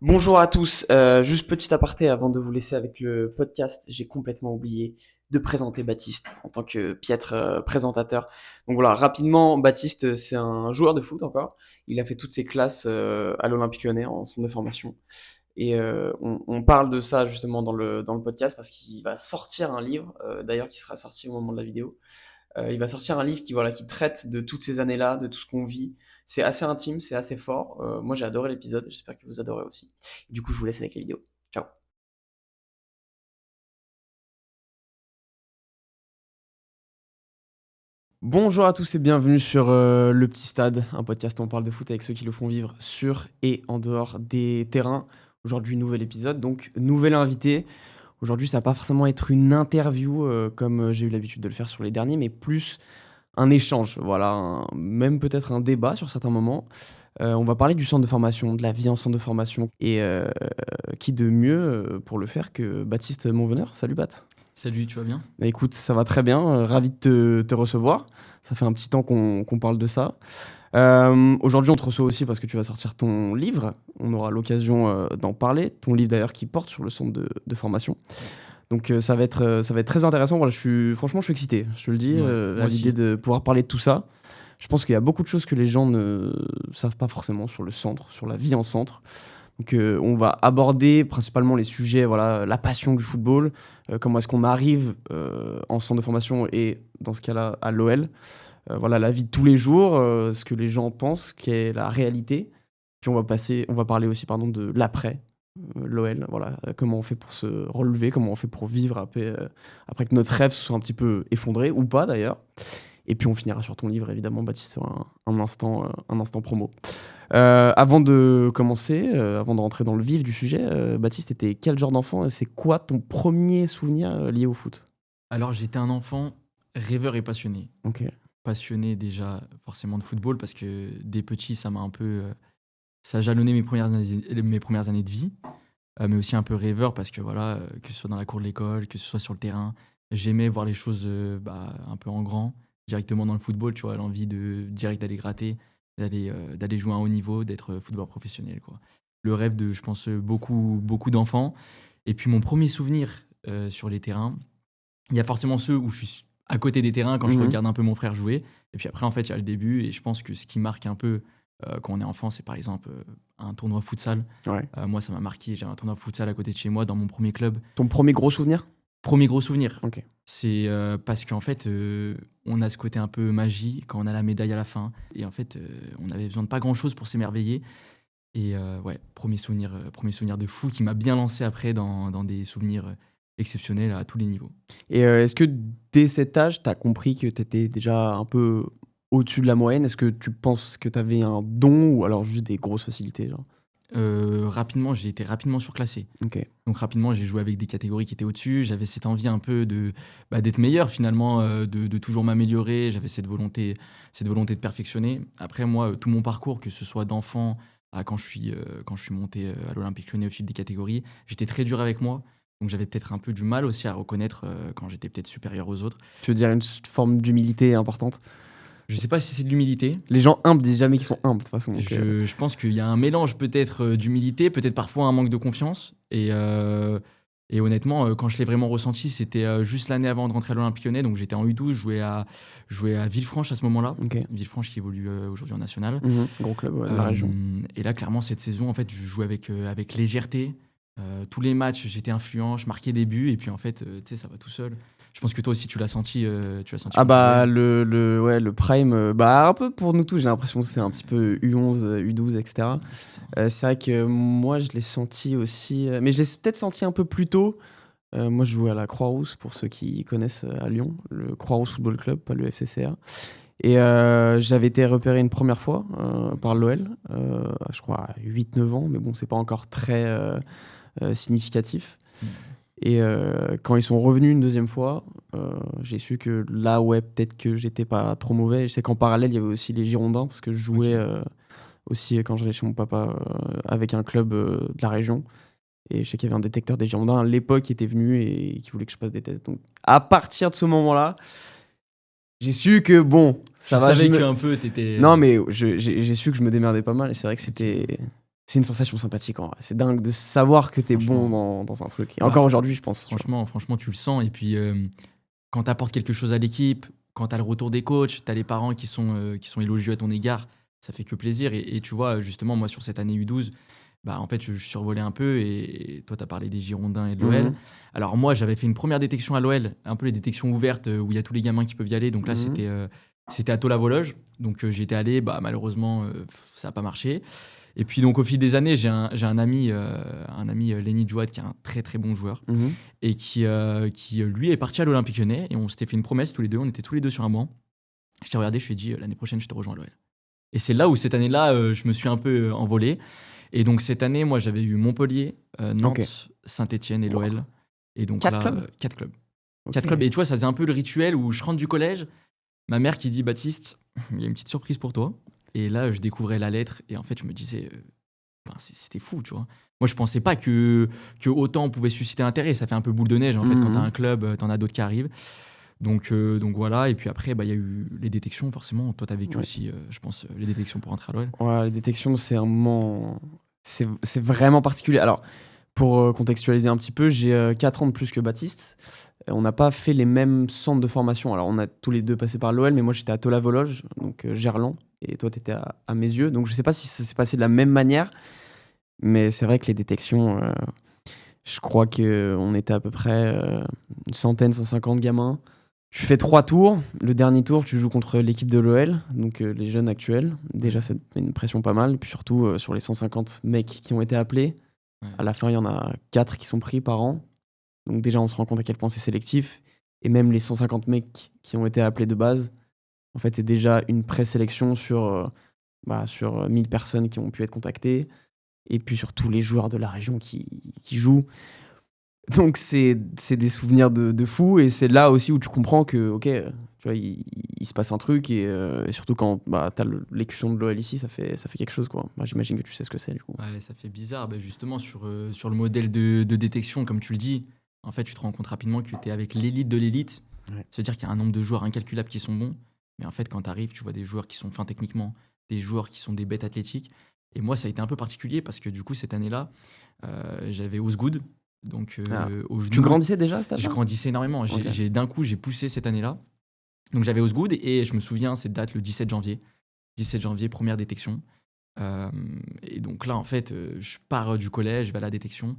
Bonjour à tous, juste petit aparté avant de vous laisser avec le podcast, j'ai complètement oublié de présenter Baptiste en tant que piètre présentateur. Donc voilà, rapidement, Baptiste, c'est un joueur de foot encore. Il a fait toutes ses classes à l'Olympique Lyonnais en centre de formation. Et on parle de ça justement dans le podcast parce qu'il va sortir un livre, d'ailleurs qui sera sorti au moment de la vidéo. Il va sortir un livre qui traite de toutes ces années-là, de tout ce qu'on vit. C'est assez intime, c'est assez fort. Moi, j'ai adoré l'épisode. J'espère que vous adorez aussi. Du coup, je vous laisse avec la vidéo. Ciao. Bonjour à tous et bienvenue sur Le Petit Stade, un podcast où on parle de foot avec ceux qui le font vivre sur et en dehors des terrains. Aujourd'hui, nouvel épisode, donc nouvel invité. Aujourd'hui, ça va pas forcément être une interview comme j'ai eu l'habitude de le faire sur les derniers, mais plus un échange, voilà, même peut-être un débat sur certains moments. On va parler du centre de formation, de la vie en centre de formation. Et qui de mieux pour le faire que Baptiste Monveneur. Salut Bat. Salut, tu vas bien? Bah écoute, ça va très bien, ravi de te recevoir. Ça fait un petit temps qu'on parle de ça. Aujourd'hui, on te reçoit aussi parce que tu vas sortir ton livre. On aura l'occasion d'en parler. Ton livre d'ailleurs qui porte sur le centre de formation. Yes. Donc ça va être très intéressant. Voilà, franchement, je suis excité. Je te le dis, Ouais, à moi l'idée aussi. de pouvoir parler de tout ça. Je pense qu'il y a beaucoup de choses que les gens ne savent pas forcément sur le centre, sur la vie en centre. Donc on va aborder principalement les sujets, voilà, la passion du football, comment est-ce qu'on arrive en centre de formation et dans ce cas-là à l'OL. Voilà, la vie de tous les jours, ce que les gens pensent, qui est la réalité. Puis on va parler aussi pardon, de l'après, l'OL, voilà, comment on fait pour se relever, comment on fait pour vivre après que notre rêve se soit un petit peu effondré, ou pas d'ailleurs. Et puis on finira sur ton livre, évidemment, Baptiste, sur un instant promo. Avant de commencer, avant de rentrer dans le vif du sujet, Baptiste, t'étais quel genre d'enfant et c'est quoi ton premier souvenir lié au foot? Alors, j'étais un enfant rêveur et passionné. Ok. Passionné déjà forcément de football parce que dès petit, ça m'a un peu. Ça a jalonné mes premières années de vie. Mais aussi un peu rêveur parce que voilà, que ce soit dans la cour de l'école, que ce soit sur le terrain, j'aimais voir les choses un peu en grand, directement dans le football, tu vois, l'envie de direct d'aller gratter, d'aller jouer à un haut niveau, d'être footballeur professionnel, quoi. Le rêve de, je pense, beaucoup, beaucoup d'enfants. Et puis mon premier souvenir sur les terrains, il y a forcément ceux où je suis à côté des terrains quand je Mhm. regarde un peu mon frère jouer. Et puis après, en fait, il y a le début. Et je pense que ce qui marque un peu quand on est enfant, c'est par exemple un tournoi futsal. Ouais. Moi, ça m'a marqué. J'avais un tournoi futsal à côté de chez moi dans mon premier club. Ton premier gros souvenir? Premier gros souvenir. Ok. C'est parce qu'en fait, on a ce côté un peu magie quand on a la médaille à la fin. Et en fait, on avait besoin de pas grand-chose pour s'émerveiller. Et ouais, premier souvenir de fou qui m'a bien lancé après dans des souvenirs exceptionnels à tous les niveaux. Et est-ce que dès cet âge, t'as compris que t'étais déjà un peu au-dessus de la moyenne? Est-ce que tu penses que t'avais un don ou alors juste des grosses facilités, genre? Rapidement, j'ai été rapidement surclassé. Ok. Donc rapidement, j'ai joué avec des catégories qui étaient au-dessus. J'avais cette envie un peu d'être meilleur finalement, de toujours m'améliorer. J'avais cette volonté de perfectionner. Après moi, tout mon parcours, que ce soit d'enfant à quand je suis monté à l'Olympique Lyonnais au fil des catégories, j'étais très dur avec moi. Donc j'avais peut-être un peu du mal aussi à reconnaître quand j'étais peut-être supérieur aux autres. Tu veux dire une forme d'humilité importante? Je sais pas si c'est de l'humilité. Les gens humbles disent jamais qu'ils sont humbles, de toute façon. Donc, Je pense qu'il y a un mélange peut-être d'humilité, peut-être parfois un manque de confiance. Et honnêtement, quand je l'ai vraiment ressenti, c'était juste l'année avant de rentrer à l'Olympique Lyonnais. Donc j'étais en U12, je jouais à Villefranche à ce moment-là. ok. Villefranche qui évolue aujourd'hui en national. Gros club ouais, de la région. Et là, clairement, cette saison, en fait, je jouais avec légèreté. Tous les matchs, j'étais influent, je marquais des buts. Et puis en fait, tu sais, ça va tout seul. Je pense que toi aussi, tu l'as senti Ah quand tu jouais. bah ouais, le prime, bah un peu pour nous tous, j'ai l'impression que c'est un petit peu U11, U12, etc. C'est ça. C'est vrai que moi je l'ai senti aussi, mais je l'ai peut-être senti un peu plus tôt. Moi je jouais à la Croix-Rousse, pour ceux qui connaissent à Lyon, le Croix-Rousse Football Club, pas le FCCA. Et j'avais été repéré une première fois par l'OL, je crois à 8-9 ans, mais bon, c'est pas encore très significatif. Et quand ils sont revenus une deuxième fois, j'ai su que là, ouais, peut-être que j'étais pas trop mauvais. Je sais qu'en parallèle, il y avait aussi les Girondins, parce que je jouais Ok. aussi quand j'allais chez mon papa avec un club de la région. Et je sais qu'il y avait un détecteur des Girondins à l'époque qui était venu et qui voulait que je passe des tests. Donc à partir de ce moment-là, j'ai su que bon, Tu ça va. savais qu'un peu, t'étais. Non, mais j'ai su que je me démerdais pas mal. Et c'est vrai que Ok. c'était. c'est une sensation sympathique en vrai. C'est dingue de savoir que t'es bon dans un truc. Et Ouais, encore aujourd'hui, je pense. franchement, tu le sens. Et puis, quand tu apportes quelque chose à l'équipe, quand tu as le retour des coachs, tu as les parents qui sont élogieux à ton égard, ça fait que plaisir. Et tu vois, justement, moi, sur cette année U12, bah, en fait, je survolais un peu. Et toi, tu as parlé des Girondins et de l'OL. Mhm. Alors, moi, j'avais fait une première détection à l'OL, un peu les détections ouvertes où il y a tous les gamins qui peuvent y aller. Donc là, c'était à Tola-Vologe. Donc, j'étais allé. Bah, malheureusement, ça n'a pas marché. Et puis, donc, au fil des années, j'ai un ami, Lenny Djouad, qui est un très, très bon joueur Mhm. et qui lui, est parti à l'Olympique Lyonnais. Et on s'était fait une promesse tous les deux. On était tous les deux sur un banc. Je t'ai regardé, je lui ai dit l'année prochaine, je te rejoins à l'OL. Et c'est là où, cette année-là, je me suis un peu envolé. Et donc, cette année, moi, j'avais eu Montpellier, Nantes, Ok. Saint-Etienne et Wow. l'OL. Et donc 4 là, clubs 4 clubs. Ok. 4 clubs. Et tu vois, ça faisait un peu le rituel où je rentre du collège, ma mère qui dit Baptiste, il y a une petite surprise pour toi. Et là, je découvrais la lettre. Et en fait, je me disais, enfin, c'était fou, tu vois. Moi, je pensais pas que autant on pouvait susciter intérêt. Ça fait un peu boule de neige, en fait, quand Mhm. t'as un club, t'en as d'autres qui arrivent. Donc voilà. Et puis après, bah, il y a eu les détections, forcément. Toi, t'as vécu Ouais. aussi, je pense, les détections pour entrer à l'OL. Ouais, les détections, c'est un moment. C'est vraiment particulier. Alors, pour contextualiser un petit peu, j'ai 4 ans de plus que Baptiste. On n'a pas fait les mêmes centres de formation. Alors, on a tous les deux passé par l'OL, mais moi, j'étais à Tola-Vologe, donc Gerland, et toi, tu étais à Messieux. Donc, je sais pas si ça s'est passé de la même manière, mais c'est vrai que les détections, je crois qu'on était à peu près une centaine, 150 gamins. Tu fais 3 tours. Le dernier tour, tu joues contre l'équipe de l'OL, donc les jeunes actuels. Déjà, ça te met une pression pas mal. Puis surtout, sur les 150 mecs qui ont été appelés, Ouais. à la fin, il y en a 4 qui sont pris par an. Donc déjà, on se rend compte à quel point c'est sélectif. Et même les 150 mecs qui ont été appelés de base, en fait, c'est déjà une présélection sur 1000 personnes qui ont pu être contactées. Et puis sur tous les joueurs de la région qui jouent. Donc c'est des souvenirs de fou. Et c'est là aussi où tu comprends que, ok, tu vois, il se passe un truc. Et surtout quand t'as l'écusson de l'OL ici, ça fait quelque chose, quoi. Moi, j'imagine que tu sais ce que c'est, du coup. Ouais, ça fait bizarre. Bah, justement, sur le modèle de détection, comme tu le dis, en fait, tu te rends compte rapidement que tu es avec l'élite de l'élite. Ouais. C'est-à-dire qu'il y a un nombre de joueurs incalculable qui sont bons. Mais en fait, quand tu arrives, tu vois des joueurs qui sont fins techniquement, des joueurs qui sont des bêtes athlétiques. Et moi, ça a été un peu particulier parce que du coup, cette année-là, j'avais Osgood. Donc, au Tu genou. grandissais déjà à cet Je âge-là? grandissais énormément. Ok. D'un coup, j'ai poussé cette année-là. Donc, j'avais Osgood et je me souviens, cette date, le 17 janvier. 17 janvier, première détection. Euh, et donc là, en fait, je pars du collège, je vais à la détection.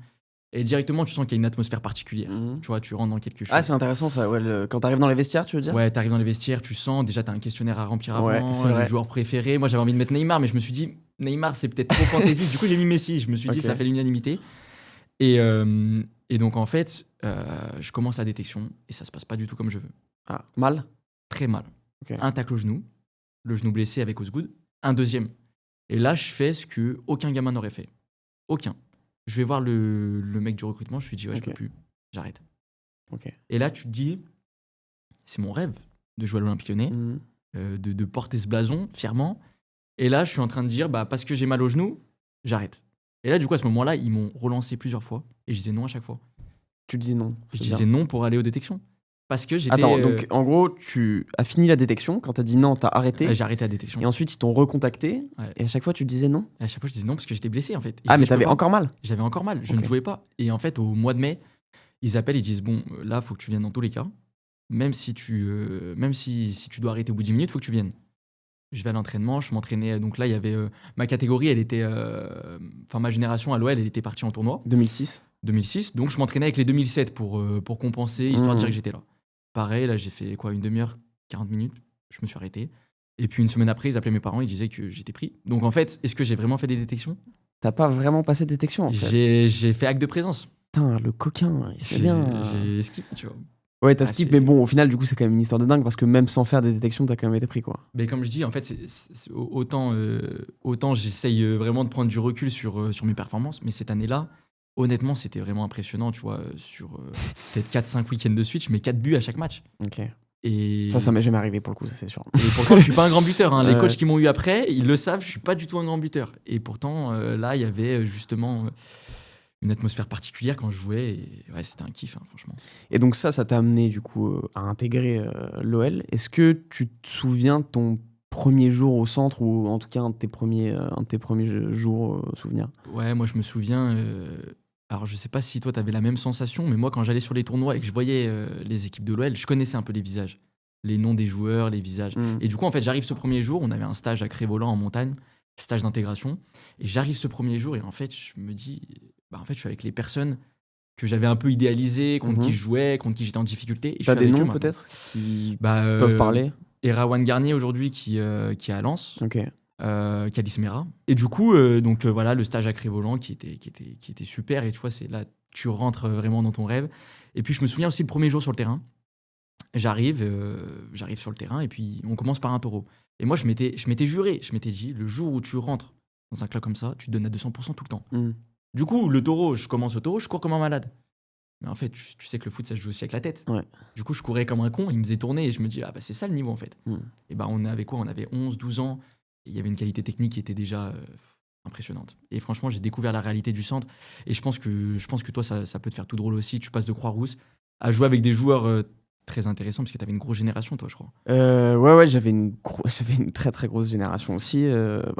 Et directement, tu sens qu'il y a une atmosphère particulière. Mhm. Tu vois, tu rentres dans quelque chose. Ah, c'est intéressant ça. Ouais, quand t'arrives dans les vestiaires, tu veux dire? Ouais, t'arrives dans les vestiaires, tu sens, déjà, t'as un questionnaire à remplir Ouais, avant, c'est les vrai. joueurs préférés. Moi, j'avais envie de mettre Neymar, mais je me suis dit, Neymar, c'est peut-être trop fantaisiste. Du coup, j'ai mis Messi. Je me suis dit, Ok. ça fait l'unanimité. Et donc, en fait, je commence la détection et ça se passe pas du tout comme je veux. Ah, mal? Très mal. Ok. Un tacle au genou, le genou blessé avec Osgood, un deuxième. Et là, je fais ce que aucun gamin n'aurait fait. Aucun. Je vais voir le mec du recrutement, je lui dis, ouais, je Ok. peux plus, j'arrête. Ok. Et là, tu te dis, c'est mon rêve de jouer à l'Olympique Lyonnais, Mhm. de porter ce blason fièrement. Et là, je suis en train de dire, bah, parce que j'ai mal au genou, j'arrête. Et là, du coup, à ce moment-là, ils m'ont relancé plusieurs fois et je disais non à chaque fois. Tu dis non. Je c'est disais bien. non pour aller aux détections. Parce que j'étais. Attends, donc en gros, tu as fini la détection. Quand t'as dit non, t'as arrêté. J'ai arrêté la détection. Et ensuite, ils t'ont recontacté. Ouais. Et à chaque fois, tu disais non. Et à chaque fois, je disais non parce que j'étais blessé en fait. Et je Ah, disais, mais je peux t'avais pas. encore mal. J'avais encore mal, je Ok. ne jouais pas. Et en fait, au mois de mai, ils appellent, ils disent bon, là, faut que tu viennes dans tous les cas. Même si si tu dois arrêter au bout de 10 minutes, faut que tu viennes. Je vais à l'entraînement, je m'entraînais. Donc là, il y avait ma catégorie, elle était. Enfin, ma génération à l'OL, elle était partie en tournoi 2006. 2006. Donc je m'entraînais avec les 2007 pour compenser, histoire de dire Mhm. que j'étais là. Pareil, là, j'ai fait quoi, une demi-heure, 40 minutes. Je me suis arrêté. Et puis une semaine après, ils appelaient mes parents, ils disaient que j'étais pris. Donc en fait, est-ce que j'ai vraiment fait des détections? T'as pas vraiment passé de détection, en fait. J'ai fait acte de présence. Putain, le coquin, il se fait J'ai bien. j'ai skip, tu vois. Ouais, t'as Ah, skip, c'est- mais bon, au final, du coup, c'est quand même une histoire de dingue parce que même sans faire des détections, t'as quand même été pris, quoi. Mais comme je dis, en fait, autant j'essaye vraiment de prendre du recul sur mes performances, mais cette année-là, honnêtement, c'était vraiment impressionnant, tu vois, sur peut-être 4-5 week-ends de suite, je mets 4 buts à chaque match. Ok. Et, Ça m'est jamais arrivé pour le coup, ça c'est sûr. et pourtant, je suis pas un grand buteur. Hein. Les Ouais. coachs qui m'ont eu après, ils le savent, je suis pas du tout un grand buteur. Et pourtant, là, il y avait justement une atmosphère particulière quand je jouais. Et ouais, c'était un kiff, hein, franchement. Et donc ça t'a amené du coup à intégrer l'OL. Est-ce que tu te souviens de ton premier jour au centre ou en tout cas un de tes premiers jours souvenirs? Ouais, moi je me souviens. Alors je sais pas si toi t'avais la même sensation, mais moi quand j'allais sur les tournois et que je voyais les équipes de l'OL, je connaissais un peu les visages, les noms des joueurs, les visages. Mmh. Et du coup, en fait, j'arrive ce premier jour, on avait un stage à Crévolant en montagne, stage d'intégration, et j'arrive ce premier jour et en fait, je me dis, bah en fait, je suis avec les personnes que j'avais un peu idéalisées, contre qui Mmh. je jouais, contre qui j'étais en difficulté, et je Tu as suis des avec eux noms maintenant. peut-être qui Bah, peuvent parler? Erawan Garnier aujourd'hui qui est à Lens. OK. Calice Mera. Et du coup, voilà, le stage à Crévolant qui était super. Et tu vois, c'est là, tu rentres vraiment dans ton rêve. Et puis, je me souviens aussi le premier jour sur le terrain. J'arrive sur le terrain et puis on commence par un taureau. Et moi, je m'étais juré, je m'étais dit, le jour où tu rentres dans un club comme ça, tu te donnes à 200% tout le temps. Mmh. Du coup, le taureau, je commence au taureau, je cours comme un malade. Mais en fait, tu sais que le foot, ça se joue aussi avec la tête. Ouais. Du coup, je courais comme un con, il me faisait tourner et je me dis, ah bah c'est ça le niveau en fait. Mmh. Et bah on avait quoi? On avait 11, 12 ans. Et il y avait une qualité technique qui était déjà impressionnante. Et franchement, j'ai découvert la réalité du centre. Et je pense que toi, ça peut te faire tout drôle aussi. Tu passes de Croix-Rousse à jouer avec des joueurs très intéressants, parce que tu avais une grosse génération, toi, je crois. Ouais, j'avais une très très grosse génération aussi.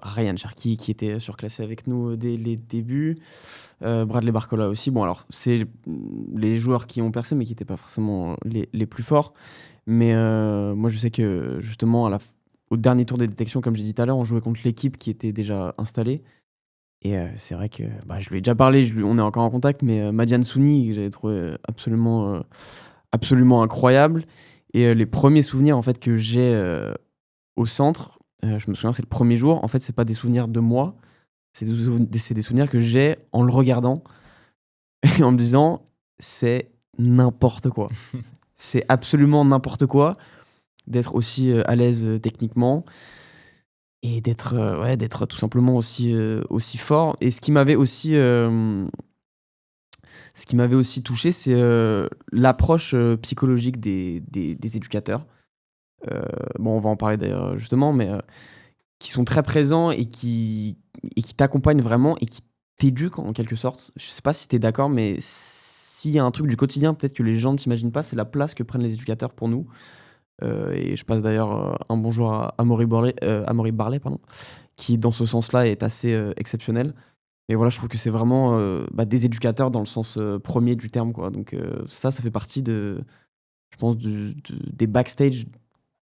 Ryan Cherki qui était surclassé avec nous dès les débuts. Bradley Barcola aussi. Bon, alors, c'est les joueurs qui ont percé, mais qui n'étaient pas forcément les plus forts. Mais moi, je sais que justement, au dernier tour des détections, comme j'ai dit tout à l'heure, on jouait contre l'équipe qui était déjà installée. Et c'est vrai que je lui ai déjà parlé, on est encore en contact, mais Madiane Souni, que j'avais trouvé absolument incroyable. Et les premiers souvenirs en fait, que j'ai au centre, je me souviens, c'est le premier jour. En fait, c'est pas des souvenirs de moi, c'est des souvenirs que j'ai en le regardant et en me disant c'est n'importe quoi. C'est absolument n'importe quoi d'être aussi à l'aise techniquement et d'être tout simplement aussi fort. Et ce qui m'avait aussi touché, c'est l'approche psychologique des éducateurs. Bon, on va en parler d'ailleurs justement, mais qui sont très présents et qui t'accompagnent vraiment et qui t'éduquent en quelque sorte. Je sais pas si tu es d'accord, mais s'il y a un truc du quotidien, peut-être que les gens ne s'imaginent pas, c'est la place que prennent les éducateurs pour nous. Et je passe d'ailleurs un bonjour à Amaury Barlet, pardon, qui dans ce sens-là est assez exceptionnel. Et voilà, je trouve que c'est vraiment des éducateurs dans le sens premier du terme, quoi. Donc ça fait partie je pense, des backstage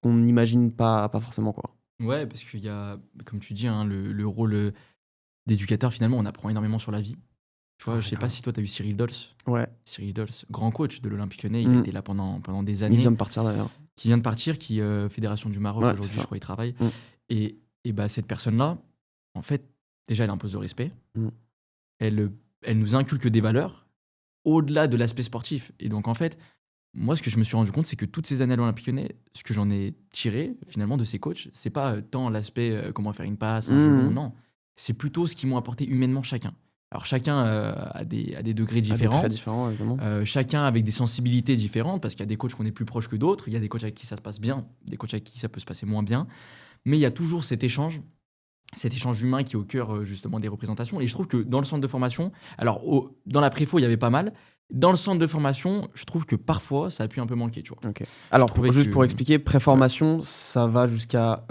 qu'on n'imagine pas forcément, quoi. Ouais, parce qu'il y a, comme tu dis, hein, le rôle d'éducateur, finalement, on apprend énormément sur la vie. Tu vois, Ouais, je sais pas si toi, tu as vu Cyril Dols. Ouais, Cyril Dols, grand coach de l'Olympique Lyonnais, il a été là pendant des années. il vient de partir d'ailleurs. Qui vient de partir, qui est Fédération du Maroc Ouais, aujourd'hui, c'est ça. je crois, il travaille. Mm. Et bah, cette personne-là, en fait, déjà, elle impose le respect. Mm. Elle nous inculque des valeurs au-delà de l'aspect sportif. Et donc, en fait, moi, ce que je me suis rendu compte, c'est que toutes ces années à l'Olympique Lyonnais, ce que j'en ai tiré, finalement, de ces coachs, c'est pas tant l'aspect comment faire une passe, un jeu bon, non. C'est plutôt ce qu'ils m'ont apporté humainement chacun. Alors, chacun a des degrés différents. Très différents, évidemment. Chacun avec des sensibilités différentes, parce qu'il y a des coachs qu'on est plus proches que d'autres, il y a des coachs avec qui ça se passe bien, des coachs avec qui ça peut se passer moins bien, mais il y a toujours cet échange humain qui est au cœur justement des représentations. Et je trouve que dans le centre de formation, alors dans la préfo il y avait pas mal, dans le centre de formation, je trouve que parfois ça a pu un peu manquer, tu vois. Okay. Alors juste que... pour expliquer, préformation, ça va jusqu'à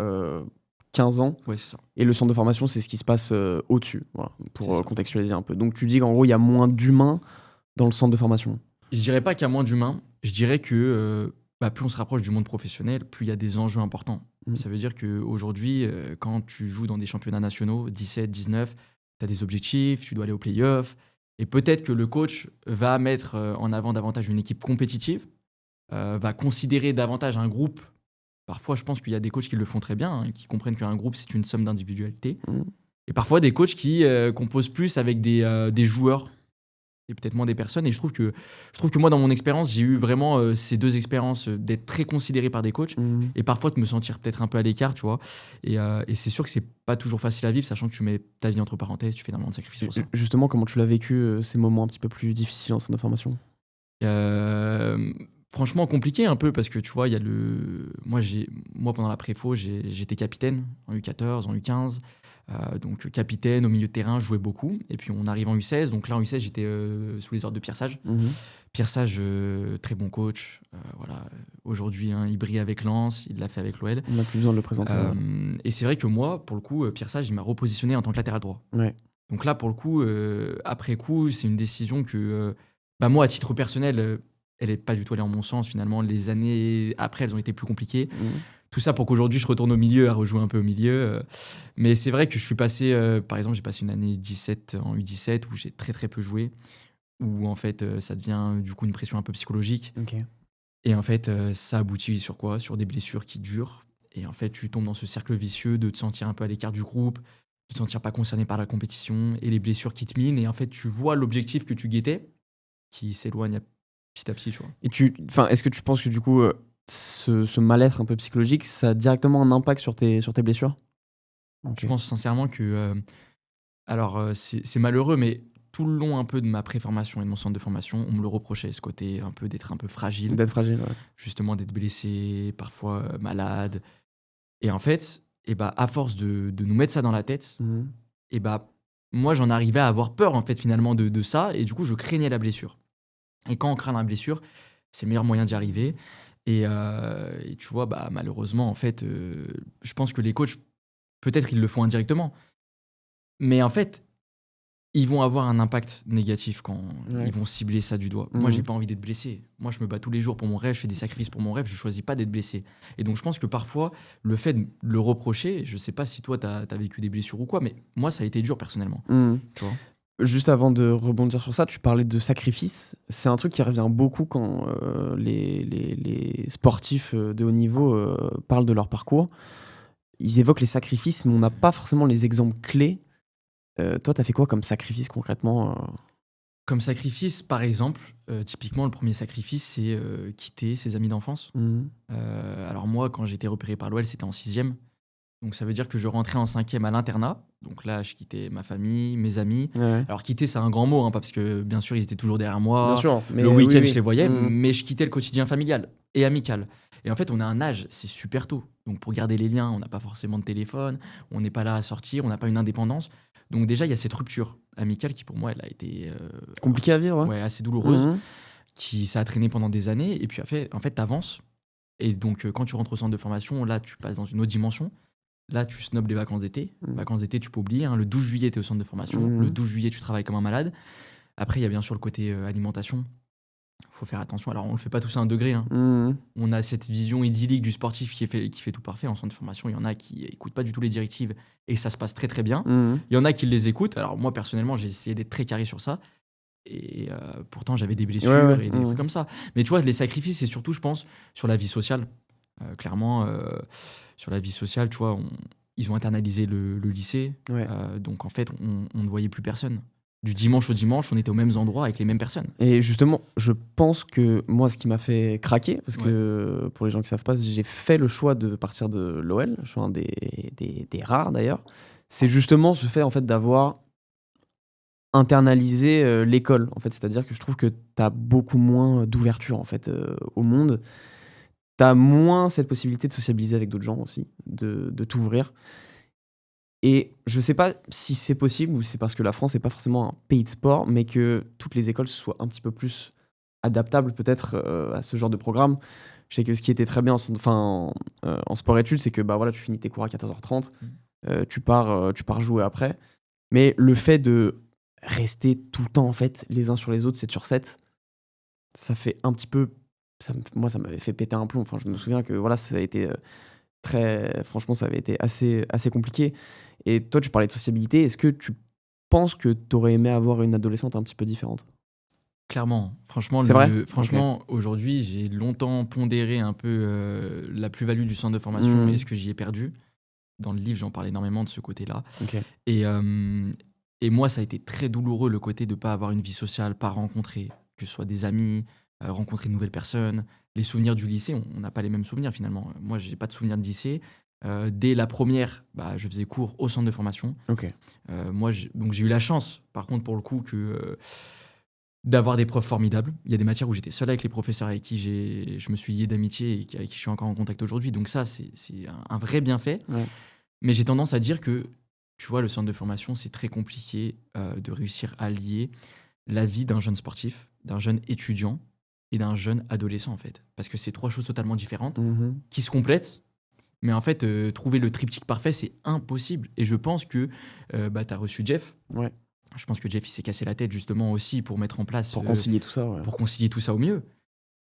15 ans. Ouais, c'est ça. Et le centre de formation, c'est ce qui se passe au-dessus, voilà, pour contextualiser un peu. Donc tu dis qu'en gros, il y a moins d'humains dans le centre de formation. Je dirais pas qu'il y a moins d'humains, je dirais que plus on se rapproche du monde professionnel, plus il y a des enjeux importants. Ça veut dire qu'aujourd'hui, quand tu joues dans des championnats nationaux, 17, 19, tu as des objectifs, tu dois aller au play-off, et peut-être que le coach va mettre en avant davantage une équipe compétitive, va considérer davantage un groupe. Parfois, je pense qu'il y a des coachs qui le font très bien, hein, qui comprennent qu'un groupe, c'est une somme d'individualités. Et parfois, des coachs qui composent plus avec des joueurs et peut-être moins des personnes. Et je trouve que moi, dans mon expérience, j'ai eu vraiment ces deux expériences d'être très considéré par des coachs et parfois de me sentir peut-être un peu à l'écart, tu vois. Et c'est sûr que c'est pas toujours facile à vivre, sachant que tu mets ta vie entre parenthèses, tu fais énormément de sacrifices pour ça. Justement, comment tu l'as vécu, ces moments un petit peu plus difficiles en centre de formation ? Franchement, compliqué un peu parce que tu vois, il y a moi pendant la préfo, j'étais capitaine en U14, en U15. Donc capitaine au milieu de terrain, je jouais beaucoup. Et puis on arrive en U16. Donc là, en U16, j'étais sous les ordres de Pierre Sage. Mhm. Pierre Sage, très bon coach. Voilà. Aujourd'hui, hein, il brille avec Lens, il l'a fait avec l'OL. On n'a plus besoin de le présenter. Et c'est vrai que moi, pour le coup, Pierre Sage, il m'a repositionné en tant que latéral droit. Ouais. Donc là, pour le coup, après coup, c'est une décision que, moi, à titre personnel, elle n'est pas du tout allée en mon sens. Finalement, les années après, elles ont été plus compliquées. Mhm. Tout ça pour qu'aujourd'hui, je retourne au milieu, à rejouer un peu au milieu. Mais c'est vrai que je suis passé, par exemple, j'ai passé une année 17 en U17 où j'ai très très peu joué, où en fait, ça devient du coup une pression un peu psychologique. Ok. Et en fait, ça aboutit sur quoi? Sur des blessures qui durent. Et en fait, tu tombes dans ce cercle vicieux de te sentir un peu à l'écart du groupe, de te sentir pas concerné par la compétition et les blessures qui te minent. Et en fait, tu vois l'objectif que tu guettais qui s'éloigne petit à petit, tu vois. Et est-ce que tu penses que du coup, ce mal-être un peu psychologique, ça a directement un impact sur tes blessures? Ok. Je pense sincèrement que, c'est malheureux, mais tout le long un peu de ma préformation et de mon centre de formation, on me le reprochait, ce côté un peu d'être un peu fragile, D'être fragile, ouais. justement d'être blessé, parfois malade. Et en fait, à force de nous mettre ça dans la tête, Mhm. moi j'en arrivais à avoir peur en fait finalement de ça, et du coup je craignais la blessure. Et quand on craint la blessure, c'est le meilleur moyen d'y arriver. Et tu vois, malheureusement, en fait, je pense que les coachs, peut-être ils le font indirectement, mais en fait, ils vont avoir un impact négatif quand Ouais. ils vont cibler ça du doigt. Moi, Mhm. j'ai pas envie d'être blessé. Moi, je me bats tous les jours pour mon rêve, je fais des sacrifices pour mon rêve, je choisis pas d'être blessé. Et donc, je pense que parfois, le fait de le reprocher, je sais pas si toi, t'as vécu des blessures ou quoi, mais moi, ça a été dur personnellement. Mhm. Tu vois. Juste avant de rebondir sur ça, tu parlais de sacrifice. C'est un truc qui revient beaucoup quand les sportifs de haut niveau parlent de leur parcours. Ils évoquent les sacrifices, mais on n'a pas forcément les exemples clés. Toi, t'as fait quoi comme sacrifice concrètement? Comme sacrifice, par exemple, typiquement, le premier sacrifice, c'est quitter ses amis d'enfance. Mhm. Alors moi, quand j'ai été repéré par l'OL, c'était en 6e. Donc ça veut dire que je rentrais en 5e à l'internat. Donc là, je quittais ma famille, mes amis. Ouais. Alors quitter, c'est un grand mot, hein, parce que bien sûr, ils étaient toujours derrière moi. Bien sûr, mais Le week-end, oui. je les voyais, Mhm. mais je quittais le quotidien familial et amical. Et en fait, on a un âge, c'est super tôt. Donc pour garder les liens, on n'a pas forcément de téléphone, on n'est pas là à sortir, on n'a pas une indépendance. Donc déjà, il y a cette rupture amicale qui, pour moi, elle a été Compliqué à vivre, ouais. assez douloureuse, Mhm. ça a traîné pendant des années. Et puis en fait, t'avances. Et donc, quand tu rentres au centre de formation, là, tu passes dans une autre dimension. Là, tu snobs les vacances d'été. Mhm. Vacances d'été, tu peux oublier. Hein. Le 12 juillet, tu es au centre de formation. Mhm. Le 12 juillet, tu travailles comme un malade. Après, il y a bien sûr le côté alimentation. Il faut faire attention. Alors, on ne le fait pas tous à un degré. Hein. Mhm. On a cette vision idyllique du sportif qui fait tout parfait. En centre de formation, il y en a qui n'écoutent pas du tout les directives et ça se passe très, très bien. Mhm. Il y en a qui les écoutent. Alors, moi, personnellement, j'ai essayé d'être très carré sur ça. Et pourtant, j'avais des blessures Ouais. et des trucs comme ça. Mais tu vois, les sacrifices, c'est surtout, je pense, sur la vie sociale. Clairement, sur la vie sociale, tu vois, ils ont internalisé le lycée. Ouais. Donc, en fait, on ne voyait plus personne. Du dimanche au dimanche, on était aux mêmes endroits avec les mêmes personnes. Et justement, je pense que moi, ce qui m'a fait craquer, parce que pour les gens qui ne savent pas, j'ai fait le choix de partir de l'OL, je suis un des rares d'ailleurs, c'est justement ce fait en fait d'avoir internalisé l'école, en fait. C'est-à-dire que je trouve que tu as beaucoup moins d'ouverture en fait au monde. Tu as moins cette possibilité de sociabiliser avec d'autres gens aussi, de t'ouvrir. Et je sais pas si c'est possible ou c'est parce que la France n'est pas forcément un pays de sport, mais que toutes les écoles soient un petit peu plus adaptables peut-être à ce genre de programme. Je sais que ce qui était très bien en sport-études, c'est que voilà, tu finis tes cours à 14h30, tu pars jouer après. Mais le fait de rester tout le temps en fait, les uns sur les autres, 7 sur 7, ça fait un petit peu... Moi, ça m'avait fait péter un plomb. Enfin, je me souviens que voilà, ça a été... franchement, ça avait été assez compliqué. Et toi, tu parlais de sociabilité. Est-ce que tu penses que tu aurais aimé avoir une adolescente un petit peu différente? Clairement. Franchement, C'est vrai? franchement, aujourd'hui, j'ai longtemps pondéré un peu la plus-value du centre de formation et ce que j'y ai perdu. Dans le livre, j'en parle énormément de ce côté-là. Ok. Et moi, ça a été très douloureux, le côté de ne pas avoir une vie sociale, pas rencontrer, que ce soit des amis, rencontrer de nouvelles personnes. Les souvenirs du lycée, on n'a pas les mêmes souvenirs finalement. Moi, j'ai pas de souvenirs de lycée. Dès la première, je faisais cours au centre de formation. Ok. Donc j'ai eu la chance, par contre, pour le coup, que d'avoir des profs formidables. Il y a des matières où j'étais seul avec les professeurs avec qui je me suis lié d'amitié et avec qui je suis encore en contact aujourd'hui. Donc ça, c'est un vrai bienfait. Ouais. Mais j'ai tendance à dire que, tu vois, le centre de formation, c'est très compliqué de réussir à lier la vie d'un jeune sportif, d'un jeune étudiant et d'un jeune adolescent, en fait. Parce que c'est 3 choses totalement différentes qui se complètent. Mais en fait, trouver le triptyque parfait, c'est impossible. Et je pense que tu as reçu Jeff. Ouais. Je pense que Jeff, il s'est cassé la tête justement aussi pour mettre en place... Pour concilier tout ça, ouais. pour concilier tout ça au mieux.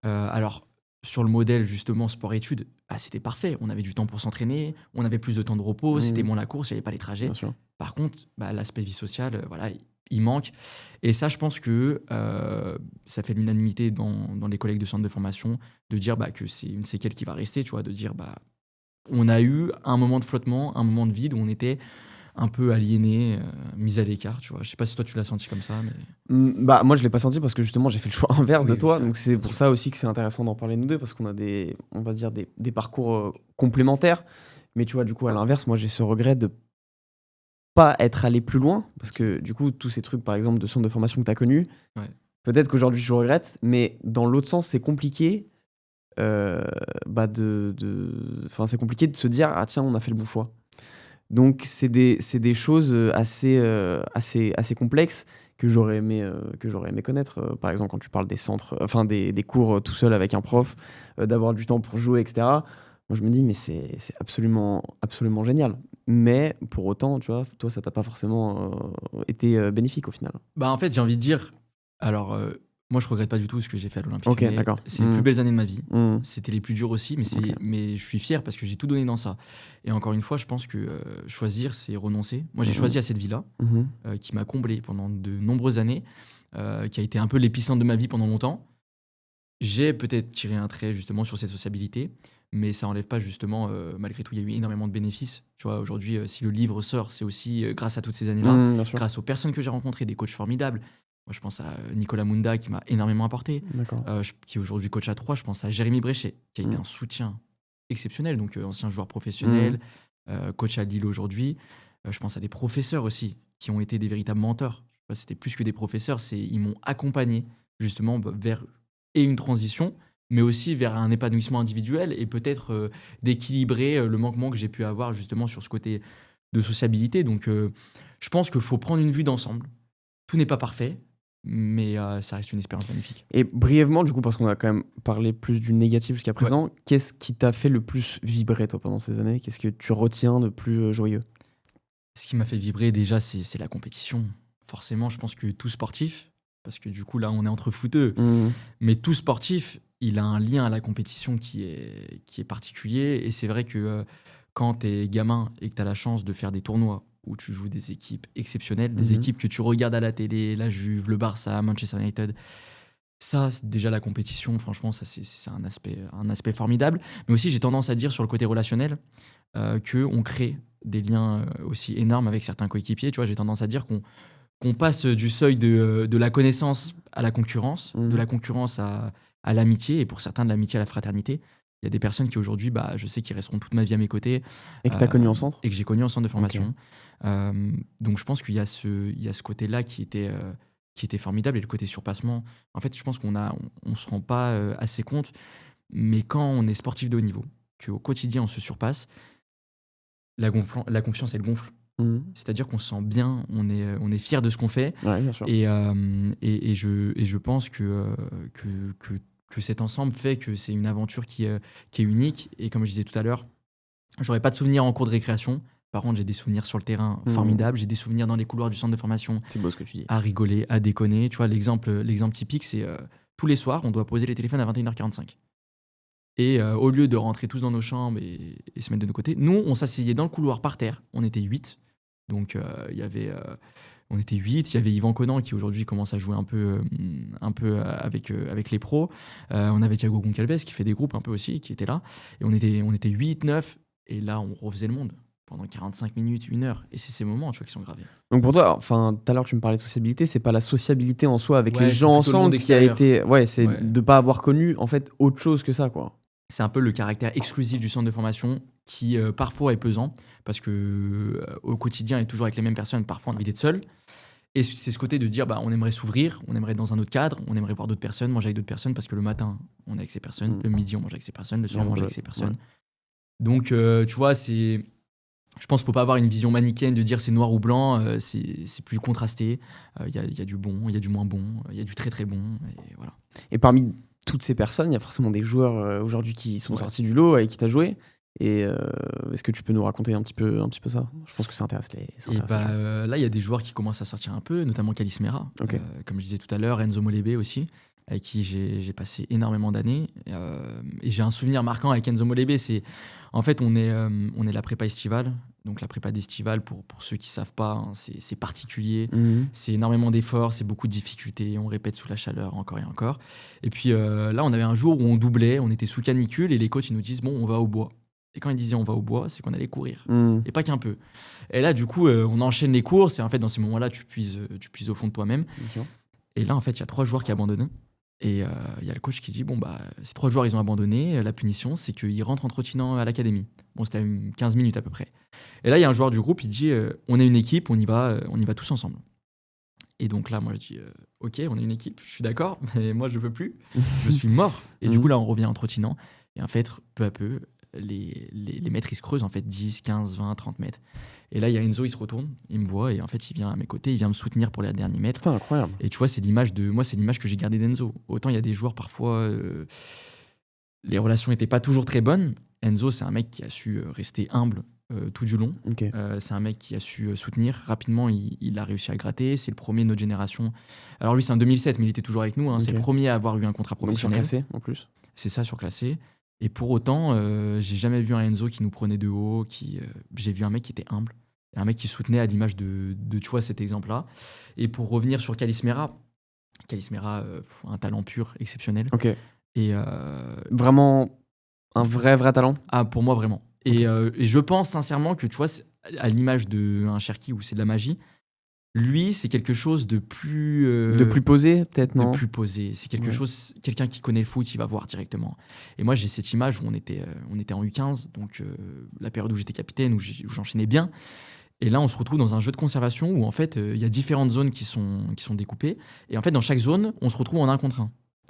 Alors, sur le modèle justement sport-études, c'était parfait. On avait du temps pour s'entraîner, on avait plus de temps de repos, c'était moins la course, il n'y avait pas les trajets. Bien sûr. Par contre, l'aspect vie sociale, voilà, il manque. Et ça, je pense que ça fait l'unanimité dans les collègues de centre de formation de dire que c'est une séquelle qui va rester, tu vois, de dire on a eu un moment de flottement, un moment de vide où on était un peu aliéné, mis à l'écart, tu vois. Je sais pas si toi tu l'as senti comme ça, mais... Moi je l'ai pas senti parce que justement j'ai fait le choix inverse de Oui, toi, ça, donc c'est bien pour sûr. ça aussi que c'est intéressant d'en parler nous deux parce qu'on a on va dire des parcours complémentaires. Mais tu vois, du coup à l'inverse, moi j'ai ce regret de pas être allé plus loin parce que du coup tous ces trucs par exemple de centre de formation que tu as connus, Ouais. peut-être qu'aujourd'hui je regrette, mais dans l'autre sens c'est compliqué. C'est compliqué de se dire ah tiens on a fait le bon choix. Donc c'est des choses assez complexes que j'aurais aimé connaître. Par exemple quand tu parles des centres, des cours tout seul avec un prof, d'avoir du temps pour jouer, etc. Moi je me dis mais c'est absolument génial. Mais pour autant, tu vois, toi ça t'a pas forcément été bénéfique au final. En fait, j'ai envie de dire, alors, moi je regrette pas du tout ce que j'ai fait à l'Olympique, Ok, mais d'accord. c'est les plus belles années de ma vie. Mmh. C'était les plus dures aussi, mais, Ok. mais je suis fier parce que j'ai tout donné dans ça. Et encore une fois, je pense que choisir, c'est renoncer. Moi, j'ai choisi à cette vie-là, Mhm. qui m'a comblé pendant de nombreuses années, qui a été un peu l'épicentre de ma vie pendant longtemps. J'ai peut-être tiré un trait justement sur cette sociabilité, mais ça enlève pas justement, malgré tout, il y a eu énormément de bénéfices. Tu vois, aujourd'hui, si le livre sort, c'est aussi grâce à toutes ces années-là, Bien sûr. grâce aux personnes que j'ai rencontrées, des coachs formidables. Moi, je pense à Nicolas Munda qui m'a énormément apporté, D'accord. qui est aujourd'hui coach à 3. Je pense à Jérémy Bréchet qui a été un soutien exceptionnel, donc ancien joueur professionnel, coach à Lille aujourd'hui. Je pense à des professeurs aussi qui ont été des véritables mentors. Je sais pas, c'était plus que des professeurs, ils m'ont accompagné justement vers une transition, mais aussi vers un épanouissement individuel et peut-être d'équilibrer le manquement que j'ai pu avoir justement sur ce côté de sociabilité. Donc, je pense qu'il faut prendre une vue d'ensemble. Tout n'est pas parfait, mais ça reste une expérience magnifique. Et brièvement, du coup, parce qu'on a quand même parlé plus du négatif jusqu'à présent, qu'est-ce qui t'a fait le plus vibrer, toi, pendant ces années? Qu'est-ce que tu retiens de plus joyeux? Ce qui m'a fait vibrer déjà, c'est la compétition. Forcément, je pense que tout sportif, parce que du coup là on est entre footeux, mais tout sportif, il a un lien à la compétition qui est particulier. Et c'est vrai que quand t'es gamin et que t'as la chance de faire des tournois où tu joues des équipes exceptionnelles, des équipes que tu regardes à la télé, la Juve, le Barça, Manchester United, ça, c'est déjà la compétition, franchement, ça c'est un aspect formidable. Mais aussi, j'ai tendance à dire sur le côté relationnel qu'on crée des liens aussi énormes avec certains coéquipiers. Tu vois, j'ai tendance à dire qu'on passe du seuil de la connaissance à la concurrence, de la concurrence à l'amitié, et pour certains de l'amitié à la fraternité. Il y a des personnes qui aujourd'hui, je sais qu'ils resteront toute ma vie à mes côtés. Et que tu as connu en centre? Et que j'ai connu en centre de formation. Donc je pense qu'il y a ce côté-là qui était formidable, et le côté surpassement. En fait, je pense on se rend pas assez compte, mais quand on est sportif de haut niveau, qu'au quotidien on se surpasse, la confiance elle gonfle. C'est-à-dire qu'on se sent bien, on est fier de ce qu'on fait. Ouais, bien sûr. Et je pense que cet ensemble fait que c'est une aventure qui est unique. Et comme je disais tout à l'heure, j'aurais pas de souvenirs en cours de récréation. Par contre, j'ai des souvenirs sur le terrain formidables. J'ai des souvenirs dans les couloirs du centre de formation. C'est beau ce que tu dis. À rigoler, à déconner. Tu vois, l'exemple typique, c'est tous les soirs, on doit poser les téléphones à 21h45. Et au lieu de rentrer tous dans nos chambres et se mettre de nos côtés, nous, on s'asseyait dans le couloir par terre. On était 8. Donc, on était 8. Il y avait Yvan Conan qui aujourd'hui commence à jouer un peu avec les pros. On avait Thiago Goncalves qui fait des groupes un peu aussi, qui était là. Et on était 8, 9. Et là, on refaisait le monde pendant 45 minutes, 1 heure. Et c'est ces moments, tu vois, qui sont gravés. Donc pour toi, tout à l'heure tu me parlais de sociabilité, c'est pas la sociabilité en soi avec Ouais, les c'est gens plutôt le ensemble monde qui a extérieur. été... Ouais, c'est Ouais. de pas avoir connu en fait autre chose que ça, quoi. C'est un peu le caractère exclusif du centre de formation qui parfois est pesant parce que au quotidien est toujours avec les mêmes personnes, parfois on a envie d'être seul. Et c'est ce côté de dire, on aimerait s'ouvrir, on aimerait être dans un autre cadre, on aimerait voir d'autres personnes, manger avec d'autres personnes, parce que le matin, on est avec ces personnes, le midi, on mange avec ces personnes, le soir, on mange avec ces personnes. Donc, tu vois, je pense qu'il ne faut pas avoir une vision manichéenne de dire c'est noir ou blanc, c'est plus contrasté. Il y a du bon, il y a du moins bon, il y a du très très bon. Et voilà. Et parmi toutes ces personnes, il y a forcément des joueurs aujourd'hui qui sont sortis du lot et qui t'as joué. Et est-ce que tu peux nous raconter un petit peu ça? Je pense que ça intéresse les gens. Là, il y a des joueurs qui commencent à sortir un peu, notamment Kalis Mera, comme je disais tout à l'heure, Enzo Molebe aussi, avec qui j'ai passé énormément d'années. Et j'ai un souvenir marquant avec Enzo Molebe, en fait, on est la prépa estivale. Donc la prépa d'estivale, pour ceux qui ne savent pas, hein, c'est particulier. C'est énormément d'efforts, c'est beaucoup de difficultés. On répète sous la chaleur encore et encore. Et puis là, on avait un jour où on doublait, on était sous canicule et les coachs ils nous disent « bon, on va au bois ». Et quand ils disaient on va au bois, c'est qu'on allait courir. Et pas qu'un peu. Et là, du coup, on enchaîne les courses. Et en fait, dans ces moments-là, tu puises au fond de toi-même. Et là, en fait, il y a 3 joueurs qui abandonnent. Et il y a le coach qui dit ces 3 joueurs, ils ont abandonné. La punition, c'est qu'ils rentrent en trottinant à l'académie. Bon, c'était à 15 minutes à peu près. Et là, il y a un joueur du groupe, il dit on est une équipe, on y va tous ensemble. Et donc là, moi, je dis ok, on est une équipe, je suis d'accord, mais moi, je peux plus. Je suis mort. Et du coup, là, on revient en trottinant. Et en fait, peu à peu, les mètres ils se creusent en fait 10, 15, 20, 30 mètres. Et là il y a Enzo, il se retourne, il me voit et en fait il vient à mes côtés, il vient me soutenir pour les derniers mètres. Putain, incroyable. Et tu vois, c'est l'image que j'ai gardée d'Enzo. Autant il y a des joueurs parfois les relations n'étaient pas toujours très bonnes. Enzo, c'est un mec qui a su rester humble tout du long. C'est un mec qui a su soutenir rapidement, il a réussi à gratter. C'est le premier de notre génération. Alors lui c'est en 2007 mais il était toujours avec nous, hein. C'est le premier à avoir eu un contrat professionnel. Donc surclassé en plus. C'est ça, surclassé. Et pour autant, j'ai jamais vu un Enzo qui nous prenait de haut. J'ai vu un mec qui était humble, un mec qui soutenait à l'image de tu vois, cet exemple-là. Et pour revenir sur Kalis Mera, un talent pur, exceptionnel. Et vraiment un vrai talent. Ah, pour moi vraiment. Et je pense sincèrement que tu vois, à l'image d'un Cherki où c'est de la magie. Lui, c'est quelque chose de plus... de plus posé, peut-être, non? De plus posé. C'est quelque chose... Quelqu'un qui connaît le foot, il va voir directement. Et moi, j'ai cette image où on était en U15, donc la période où j'étais capitaine, où j'enchaînais bien. Et là, on se retrouve dans un jeu de conservation où, en fait, il y a différentes zones qui sont découpées. Et en fait, dans chaque zone, on se retrouve en 1 contre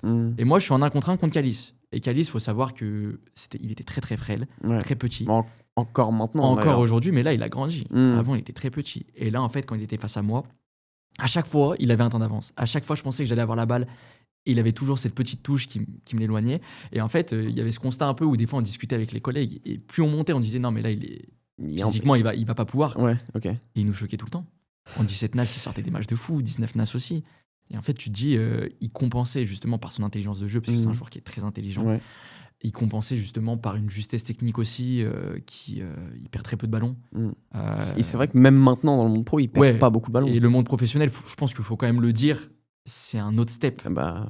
1. Et moi, je suis en 1 contre 1 contre Kalis. Et Kalis, il faut savoir qu'il était très, très frêle, très petit. Encore maintenant. Encore aujourd'hui, mais là, il a grandi. Avant, il était très petit. Et là, en fait, quand il était face à moi, à chaque fois, il avait un temps d'avance. À chaque fois, je pensais que j'allais avoir la balle. Et il avait toujours cette petite touche qui me l'éloignait. Et en fait, il y avait ce constat un peu où des fois, on discutait avec les collègues. Et plus on montait, on disait non, mais là, physiquement, il va pas pouvoir. Et il nous choquait tout le temps. En 17 NAS, il sortait des matchs de fou. 19 NAS aussi. Et en fait, tu te dis, il compensait justement par son intelligence de jeu, parce que c'est un joueur qui est très intelligent. Il compensait justement par une justesse technique aussi, il perd très peu de ballons. Et c'est vrai que même maintenant, dans le monde pro, il perd pas beaucoup de ballons. Et le monde professionnel, je pense qu'il faut quand même le dire, c'est un autre step.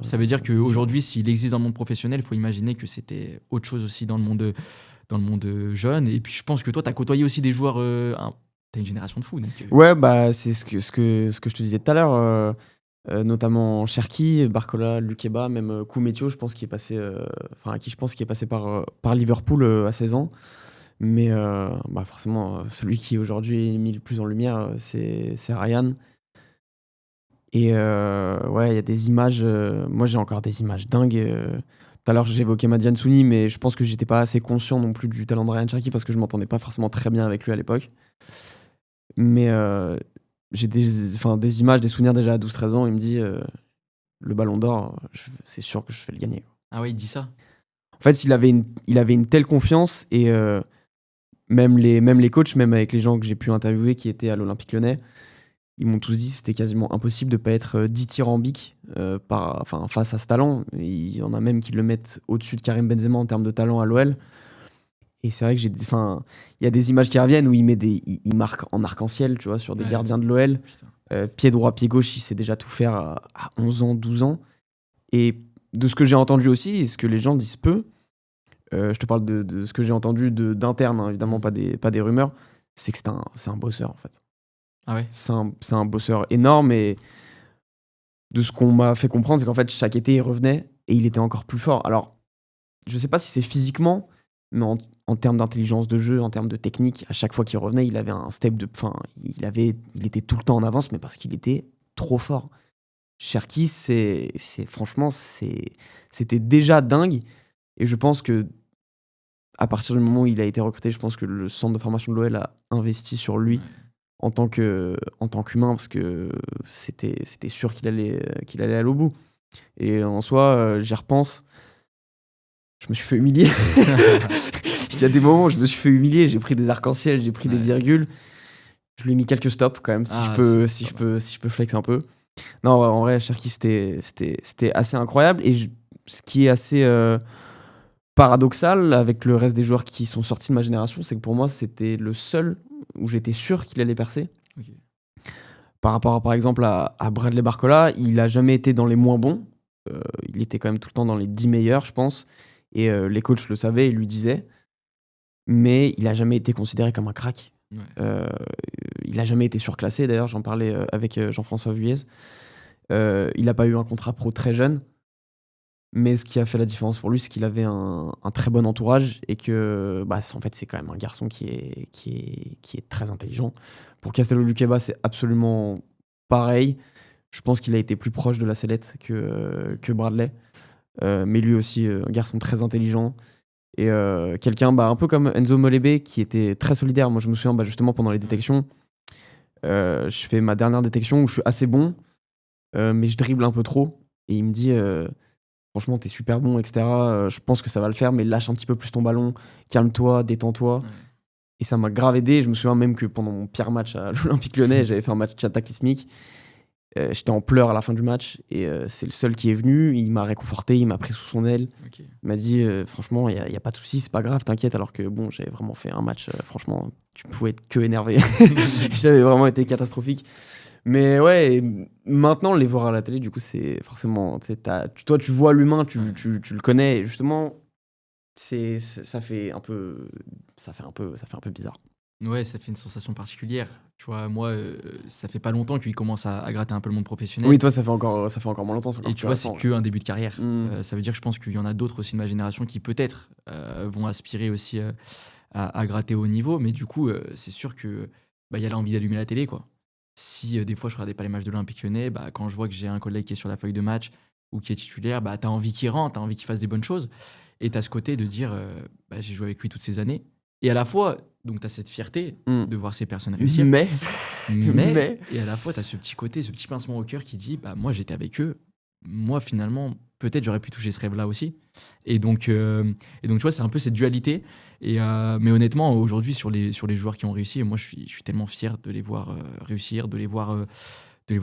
Ça veut dire qu'aujourd'hui, s'il existe dans le monde professionnel, il faut imaginer que c'était autre chose aussi dans le monde jeune. Et puis je pense que toi, tu as côtoyé aussi des joueurs... tu as une génération de fous. Donc, c'est ce que je te disais tout à l'heure. Notamment Cherki, Barcola, Lukeba, même Koumetio, je pense qu'il est passé, qui est passé par Liverpool à 16 ans. Mais forcément, celui qui aujourd'hui est mis le plus en lumière, c'est Ryan. Et il y a des images. Moi, j'ai encore des images dingues. Tout à l'heure, j'évoquais Madiane Souni, mais je pense que j'étais pas assez conscient non plus du talent de Ryan Cherki parce que je m'entendais pas forcément très bien avec lui à l'époque. Mais j'ai des images, des souvenirs déjà à 12-13 ans. Il me dit le ballon d'or, c'est sûr que je vais le gagner. Ah ouais, il dit ça. En fait, il avait une telle confiance et même les coachs, même avec les gens que j'ai pu interviewer qui étaient à l'Olympique Lyonnais, ils m'ont tous dit que c'était quasiment impossible de ne pas être dithyrambique face à ce talent. Il y en a même qui le mettent au-dessus de Karim Benzema en termes de talent à l'OL. Et c'est vrai que il y a des images qui reviennent où il marque en arc-en-ciel, tu vois, sur des gardiens de l'OL. Pied droit, pied gauche, il sait déjà tout faire à 11 ans, 12 ans. Et de ce que j'ai entendu aussi, et ce que les gens disent peu, je te parle de ce que j'ai entendu d'interne, hein, évidemment, pas des rumeurs, c'est que c'est un bosseur, en fait. Ah ouais. C'est un bosseur énorme, et de ce qu'on m'a fait comprendre, c'est qu'en fait, chaque été, il revenait et il était encore plus fort. Alors, je sais pas si c'est physiquement, mais en termes d'intelligence de jeu, en termes de technique, à chaque fois qu'il revenait, il avait un step il était tout le temps en avance, mais parce qu'il était trop fort. Cherki, franchement, c'était déjà dingue. Et je pense que à partir du moment où il a été recruté, je pense que le centre de formation de l'OL a investi sur lui Ouais. en tant qu'humain, parce que c'était sûr qu'il allait aller au bout. Et en soi, j'y repense, je me suis fait humilier. Il y a des moments où je me suis fait humilier, j'ai pris des arcs-en-ciel, j'ai pris des Ouais. virgules. Je lui ai mis quelques stops quand même, si Ah, je peux flex un peu. Non, ouais, en vrai, Cherki, c'était assez incroyable. Et ce qui est assez paradoxal avec le reste des joueurs qui sont sortis de ma génération, c'est que pour moi, c'était le seul où j'étais sûr qu'il allait percer. Ok. Par rapport, par exemple, à Bradley Barcola, il a jamais été dans les moins bons. Il était quand même tout le temps dans les 10 meilleurs, je pense. Et les coachs le savaient, ils lui disaient. Mais il a jamais été considéré comme un crack. Ouais. Il a jamais été surclassé, d'ailleurs, j'en parlais avec Jean-François Vuillez. Il n'a pas eu un contrat pro très jeune. Mais ce qui a fait la différence pour lui, c'est qu'il avait un très bon entourage et que, en fait, c'est quand même un garçon qui est très intelligent. Pour Castello Luqueba, c'est absolument pareil. Je pense qu'il a été plus proche de la sellette que Bradley. Mais lui aussi, un garçon très intelligent. Et quelqu'un un peu comme Enzo Molebe, qui était très solidaire. Moi, je me souviens, justement, pendant les détections, je fais ma dernière détection où je suis assez bon, mais je dribble un peu trop. Et il me dit... franchement, t'es super bon, etc. Je pense que ça va le faire, mais lâche un petit peu plus ton ballon, calme-toi, détends-toi. Ouais. Et ça m'a grave aidé. Je me souviens même que pendant mon pire match à l'Olympique Lyonnais, j'avais fait un match cataclysmique. J'étais en pleurs à la fin du match et c'est le seul qui est venu. Il m'a réconforté, il m'a pris sous son aile. Ok. Il m'a dit franchement, il y a pas de souci, c'est pas grave, t'inquiète. Alors que bon, j'avais vraiment fait un match, franchement, tu pouvais être que énervé. J'avais vraiment été catastrophique. Mais ouais, et maintenant, les voir à la télé, du coup, c'est forcément. Toi, tu vois l'humain, tu le connais. Et justement, ça fait un peu bizarre. Ouais, ça fait une sensation particulière. Tu vois, moi, ça fait pas longtemps qu'il commence à gratter un peu le monde professionnel. Oui, toi, ça fait encore moins longtemps. Et tu vois, c'est qu'un début de carrière. Mm. Ça veut dire que je pense qu'il y en a d'autres aussi de ma génération qui peut-être vont aspirer aussi à gratter au niveau. Mais du coup, c'est sûr que y a l'envie d'allumer la télé, quoi. Si des fois je regardais pas les matchs de l'Olympique Lyonnais, quand je vois que j'ai un collègue qui est sur la feuille de match ou qui est titulaire, t'as envie qu'il rentre, t'as envie qu'il fasse des bonnes choses. Et t'as ce côté de dire, j'ai joué avec lui toutes ces années. Et à la fois, donc t'as cette fierté de voir ces personnes réussir. Mais Et à la fois, t'as ce petit côté, ce petit pincement au cœur qui dit, moi j'étais avec eux. Moi finalement, peut-être j'aurais pu toucher ce rêve-là aussi. Et donc tu vois, c'est un peu cette dualité. Mais honnêtement, aujourd'hui, sur les joueurs qui ont réussi, moi je suis tellement fier de les voir réussir, de les voir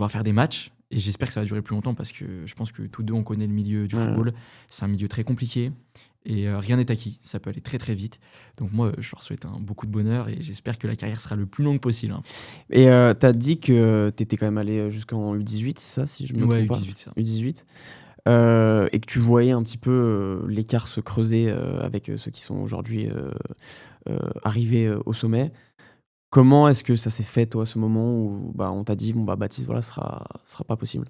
faire des matchs. Et j'espère que ça va durer plus longtemps parce que je pense que tous deux, on connaît le milieu du football. C'est un milieu très compliqué et rien n'est acquis. Ça peut aller très très vite. Donc moi, je leur souhaite beaucoup de bonheur et j'espère que la carrière sera le plus longue possible. Hein. Et t'as dit que t'étais quand même allé jusqu'en U18, c'est ça, si je me trompe pas. U18, ça. U18. Et que tu voyais un petit peu l'écart se creuser avec ceux qui sont aujourd'hui arrivés au sommet. Comment est-ce que ça s'est fait, toi, à ce moment où on t'a dit, Baptiste, voilà, ce sera pas possible?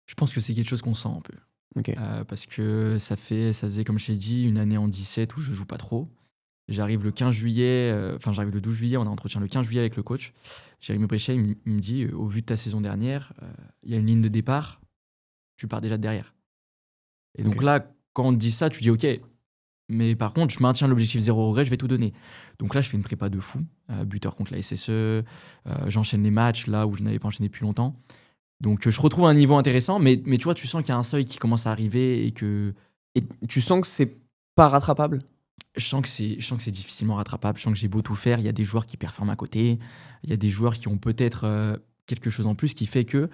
Je pense que c'est quelque chose qu'on sent un peu. Ok. Parce que ça faisait, comme je t'ai dit, une année en 17 où je joue pas trop. J'arrive le 15 juillet, j'arrive le 12 juillet, on a entretien le 15 juillet avec le coach. Jérémy Bréchet, il me dit, au vu de ta saison dernière, il y a une ligne de départ, tu pars déjà de derrière. Et donc là, quand on te dit ça, tu dis ok, mais par contre, je maintiens l'objectif zéro regret, je vais tout donner. Donc là, je fais une prépa de fou, buteur contre la SSE, j'enchaîne les matchs là où je n'avais pas enchaîné depuis longtemps. Donc je retrouve un niveau intéressant, mais tu vois, tu sens qu'il y a un seuil qui commence à arriver et que... Et tu sens que c'est pas rattrapable? Je sens que c'est difficilement rattrapable, je sens que j'ai beau tout faire, il y a des joueurs qui performent à côté, il y a des joueurs qui ont peut-être quelque chose en plus qui fait que...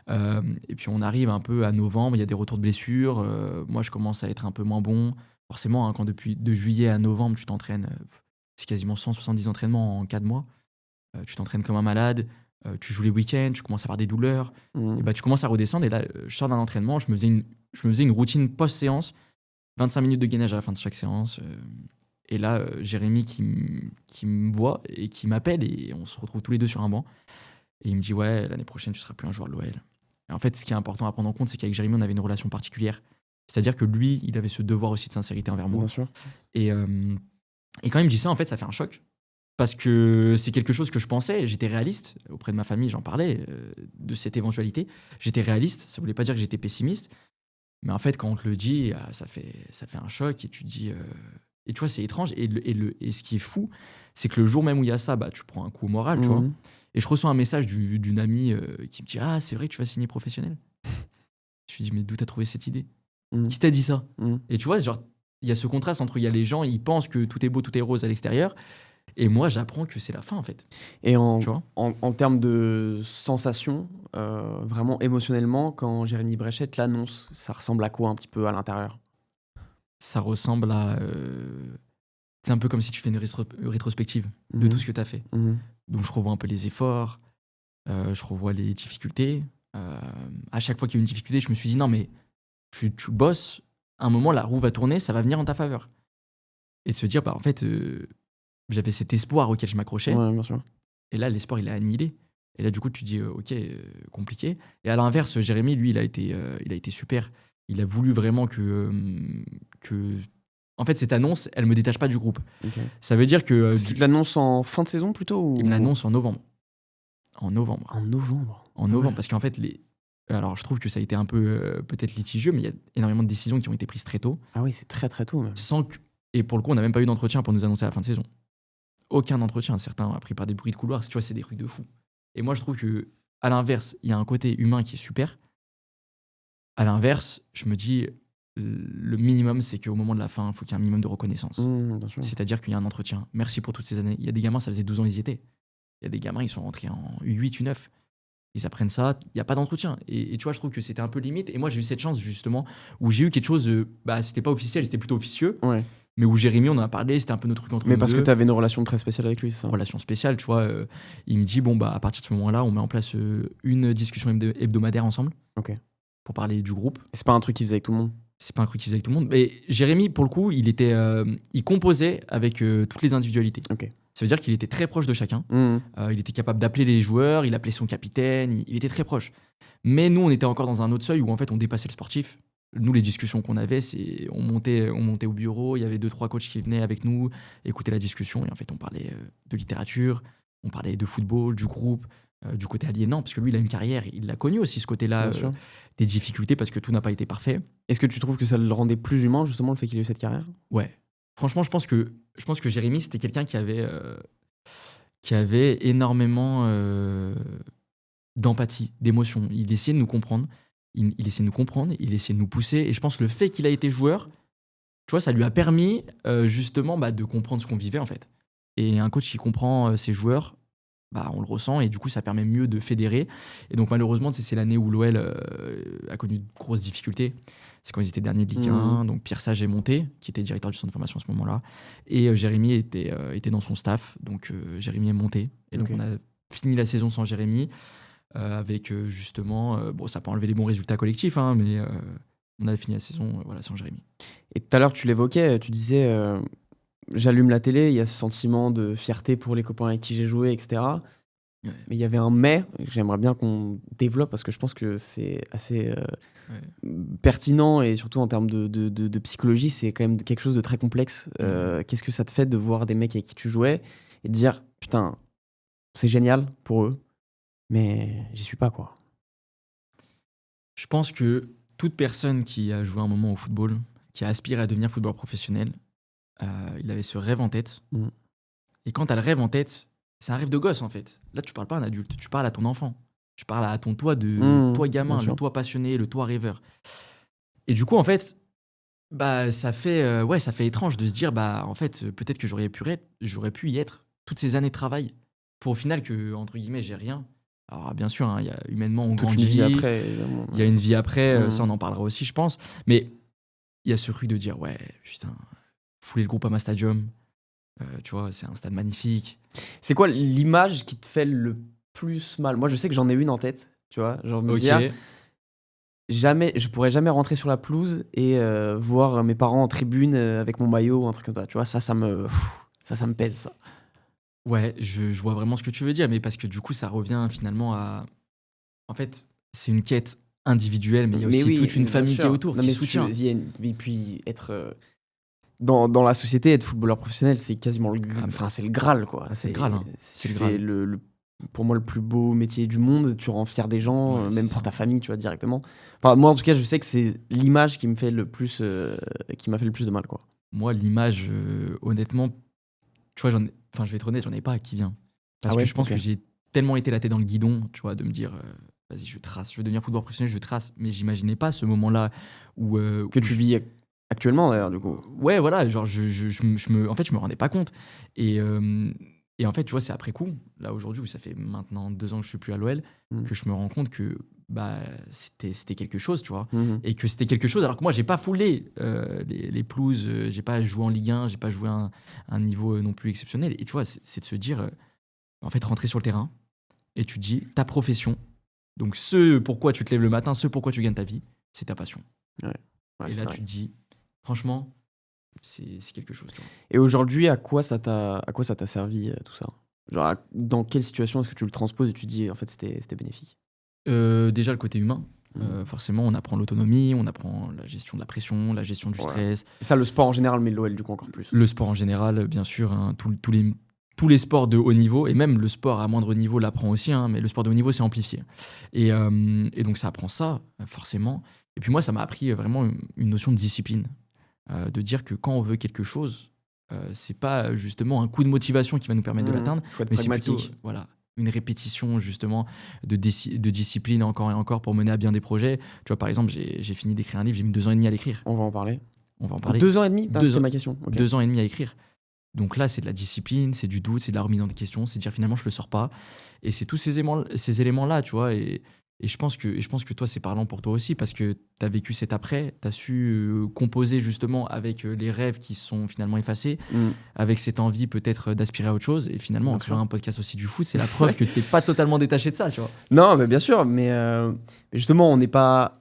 et puis on arrive un peu à novembre, il y a des retours de blessures, moi je commence à être un peu moins bon. Forcément, quand depuis de juillet à novembre, tu t'entraînes, c'est quasiment 170 entraînements en 4 mois. Tu t'entraînes comme un malade, tu joues les week-ends, tu commences à avoir des douleurs. Et tu commences à redescendre. Et là, je sors d'un entraînement, je me faisais une routine post-séance, 25 minutes de gainage à la fin de chaque séance. Et là, Jérémy qui me voit et qui m'appelle, et on se retrouve tous les deux sur un banc. Et il me dit, ouais, l'année prochaine, tu seras plus un joueur de l'OL. Et en fait, ce qui est important à prendre en compte, c'est qu'avec Jérémy, on avait une relation particulière. C'est-à-dire que lui, il avait ce devoir aussi de sincérité envers moi. Bien sûr. Et quand il me dit ça, en fait, ça fait un choc. parce que c'est quelque chose que je pensais, j'étais réaliste. Auprès de ma famille, j'en parlais de cette éventualité. J'étais réaliste, ça voulait pas dire que j'étais pessimiste. Mais en fait, quand on te le dit, ça fait un choc et tu te dis. Et tu vois, c'est étrange. Et ce qui est fou, c'est que le jour même où il y a ça, bah, tu prends un coup au moral, tu vois. Et je reçois un message d'une amie qui me dit Ah, c'est vrai que tu vas signer professionnel. Je lui dis Mais d'où t'as trouvé cette idée Qui t'a dit ça Et tu vois, genre, il y a ce contraste entre il y a les gens, ils pensent que tout est beau, tout est rose à l'extérieur. Et moi, j'apprends que c'est la fin, en fait. Et Tu vois en termes de sensations, vraiment émotionnellement, quand Jérémy Bréchet l'annonce, ça ressemble à quoi un petit peu à l'intérieur? Ça ressemble à. C'est un peu comme si tu fais une rétrospective de tout ce que tu as fait. Donc, je revois un peu les efforts, je revois les difficultés. À chaque fois qu'il y a une difficulté, je me suis dit non, mais tu bosses, à un moment, la roue va tourner, ça va venir en ta faveur. Et de se dire, bah, en fait, j'avais cet espoir auquel je m'accrochais. Ouais, bien sûr. Et là, l'espoir, il est annihilé. Et là, du coup, tu dis, ok, compliqué. Et à l'inverse, Jérémy, lui, il a été super. Il a voulu vraiment que. En fait, cette annonce, elle me détache pas du groupe. Ok. Ça veut dire que. Est-ce qu'il te l'annonce en fin de saison plutôt ou... Il me l'annonce en novembre. En novembre. En novembre. En novembre, parce qu'en fait, alors je trouve que ça a été un peu peut-être litigieux, mais il y a énormément de décisions qui ont été prises très tôt. Ah oui, c'est très très tôt même. Et pour le coup, on n'a même pas eu d'entretien pour nous annoncer à la fin de saison. Aucun entretien. Certains appris par des bruits de couloir. Tu vois, c'est des trucs de fou. Et moi, je trouve que à l'inverse, il y a un côté humain qui est super. À l'inverse, je me dis, le minimum, c'est qu'au moment de la fin, il faut qu'il y ait un minimum de reconnaissance. Bien sûr. C'est-à-dire qu'il y a un entretien. Merci pour toutes ces années. Il y a des gamins, ça faisait 12 ans, ils y étaient. Il y a des gamins, ils sont rentrés en U8, U9. Ils apprennent ça, il n'y a pas d'entretien. Et tu vois, je trouve que c'était un peu limite. Et moi, j'ai eu cette chance, justement, où j'ai eu quelque chose, c'était pas officiel, c'était plutôt officieux. Ouais. Mais où Jérémy, on en a parlé, c'était un peu notre truc entre nous. Mais parce deux. que tu avais une relation très spéciale avec lui, c'est ça? Relation spéciale, tu vois. Il me dit, bon, bah, à partir de ce moment-là, on met en place une discussion hebdomadaire ensemble. Ok. Pour parler du groupe. Et c'est pas un truc qu'il faisait avec tout le monde? C'est pas un truc qu'il faisait avec tout le monde. Mais Jérémy, pour le coup, il composait avec toutes les individualités. Ok. Ça veut dire qu'il était très proche de chacun. Il était capable d'appeler les joueurs, il appelait son capitaine, il était très proche. Mais nous, on était encore dans un autre seuil où en fait, on dépassait le sportif. Nous, les discussions qu'on avait, c'est on montait au bureau, il y avait 2-3 coachs qui venaient avec nous, écouter la discussion. Et en fait, on parlait de littérature, on parlait de football, du groupe, du côté aliénant, parce que lui, il a une carrière, il l'a connu aussi, ce côté-là, des difficultés, parce que tout n'a pas été parfait. Est-ce que tu trouves que ça le rendait plus humain, justement, le fait qu'il ait eu cette carrière? Ouais. Franchement, je pense que Jérémy, c'était quelqu'un qui avait énormément d'empathie, d'émotion. Il essayait de nous comprendre. Il essayait de nous comprendre, il essayait de nous pousser. Et je pense que le fait qu'il a été joueur, tu vois, ça lui a permis justement de comprendre ce qu'on vivait, en fait. Et un coach qui comprend ses joueurs, on le ressent. Et du coup, ça permet mieux de fédérer. Et donc, malheureusement, c'est l'année où l'OL a connu de grosses difficultés. C'est quand ils étaient derniers de Ligue 1. Donc, Pierre Sage est monté, qui était directeur du centre de formation à ce moment-là. Et Jérémy était dans son staff. Donc, Jérémy est monté. Et donc, on a fini la saison sans Jérémy. Avec justement, ça n'a pas enlevé les bons résultats collectifs, hein, mais on avait fini la saison sans Jérémy. Et tout à l'heure, tu l'évoquais, tu disais j'allume la télé, il y a ce sentiment de fierté pour les copains avec qui j'ai joué, etc. Ouais. Mais il y avait un mais que j'aimerais bien qu'on développe parce que je pense que c'est assez pertinent et surtout en termes de psychologie, c'est quand même quelque chose de très complexe. Qu'est-ce que ça te fait de voir des mecs avec qui tu jouais et de dire putain, c'est génial pour eux, mais j'y suis pas, quoi. Je pense que toute personne qui a joué un moment au football, qui a aspiré à devenir footballeur professionnel, il avait ce rêve en tête. Et quand tu as le rêve en tête, c'est un rêve de gosse, en fait. Là, tu parles pas à un adulte, tu parles à ton enfant. Tu parles à ton toi toi gamin, le toi passionné, le toi rêveur. Et du coup, en fait, ça fait étrange de se dire, en fait, peut-être que j'aurais pu y être toutes ces années de travail pour au final que, entre guillemets, j'ai rien. Alors, bien sûr, il y a humainement, on grandit. Il y a une vie après, ça, on en parlera aussi, je pense. Mais il y a ce truc de dire, ouais, putain, fouler le groupe Ama Stadium, tu vois, c'est un stade magnifique. C'est quoi l'image qui te fait le plus mal? Moi, je sais que j'en ai une en tête, tu vois, genre me dire, je pourrais jamais rentrer sur la pelouse et voir mes parents en tribune avec mon maillot ou un truc comme ça, tu vois, ça me pèse, ça. Ouais, je vois vraiment ce que tu veux dire, mais parce que du coup, ça revient finalement à... En fait, c'est une quête individuelle, mais il y a aussi toute une famille qui est autour, qui soutient. Et puis être... dans la société, être footballeur professionnel, c'est quasiment c'est le Graal, quoi. C'est le Graal, hein. C'est le tu Graal. fais pour moi, le plus beau métier du monde. Tu rends fier des gens, Ouais, même c'est pour ça. ta famille, tu vois, directement. Enfin, moi, en tout cas, je sais que c'est l'image qui me fait le plus, qui m'a fait le plus de mal, quoi. Moi, l'image, honnêtement, tu vois, je vais être honnête, j'en ai pas qui vient. Parce Ah ouais, que je pense ok. que j'ai tellement été la tête dans le guidon, tu vois, de me dire, vas-y, je trace, je veux devenir footballeur professionnel, je trace. Mais j'imaginais pas ce moment-là où. Que tu vis actuellement, d'ailleurs, du coup. Ouais, voilà, genre, en fait, je me rendais pas compte. Et en fait, tu vois, c'est après coup, là, aujourd'hui, où ça fait maintenant 2 ans que je suis plus à l'OL, Mm. que je me rends compte que bah, c'était quelque chose, tu vois. Mhm. Et que c'était quelque chose, alors que moi, j'ai pas foulé les pelouses, j'ai pas joué en Ligue 1, j'ai pas joué à un niveau non plus exceptionnel. Et tu vois, c'est de se dire, en fait, rentrer sur le terrain, et tu te dis, ta profession, donc ce pourquoi tu te lèves le matin, ce pourquoi tu gagnes ta vie, c'est ta passion. Ouais, Et c'est là, vrai. tu te dis, franchement, c'est quelque chose, tu vois. Et aujourd'hui, à quoi ça t'a servi, tout ça? Genre, dans quelle situation est-ce que tu le transposes et tu te dis, en fait, c'était bénéfique? Déjà, le côté humain. Mhm. Forcément, on apprend l'autonomie, on apprend la gestion de la pression, la gestion du Ouais. stress, Et ça, le sport en général, mais l'OL, du coup, encore plus. le sport en général, bien sûr, hein, tous les sports de haut niveau, et même le sport à moindre niveau l'apprend aussi, hein, mais le sport de haut niveau, c'est amplifié. Et donc, ça apprend ça, forcément. Et puis moi, ça m'a appris vraiment une notion de discipline, de dire que quand on veut quelque chose, c'est pas justement un coup de motivation qui va nous permettre de l'atteindre, Il faut être mais c'est plutôt pragmatique. voilà, une répétition justement de discipline encore et encore pour mener à bien des projets. Tu vois, par exemple, j'ai fini d'écrire un livre, j'ai mis 2 ans et demi à l'écrire. On va en parler. On va en parler. 2 ans et demi? Putain, 2 c'était ans, ma question. Ok. 2 ans et demi à écrire. Donc là, c'est de la discipline, c'est du doute, c'est de la remise en question, c'est de dire finalement je le sors pas. Et c'est tous ces éléments-là, tu vois. Et je pense que toi, c'est parlant pour toi aussi, parce que tu as vécu cet après, tu as su composer justement avec les rêves qui sont finalement effacés, Mm. avec cette envie peut-être d'aspirer à autre chose. Et finalement, Bien en créant sûr. un podcast aussi du foot, c'est la preuve que tu n'es pas totalement détaché de ça, tu vois. Non, mais bien sûr, mais justement, on n'est pas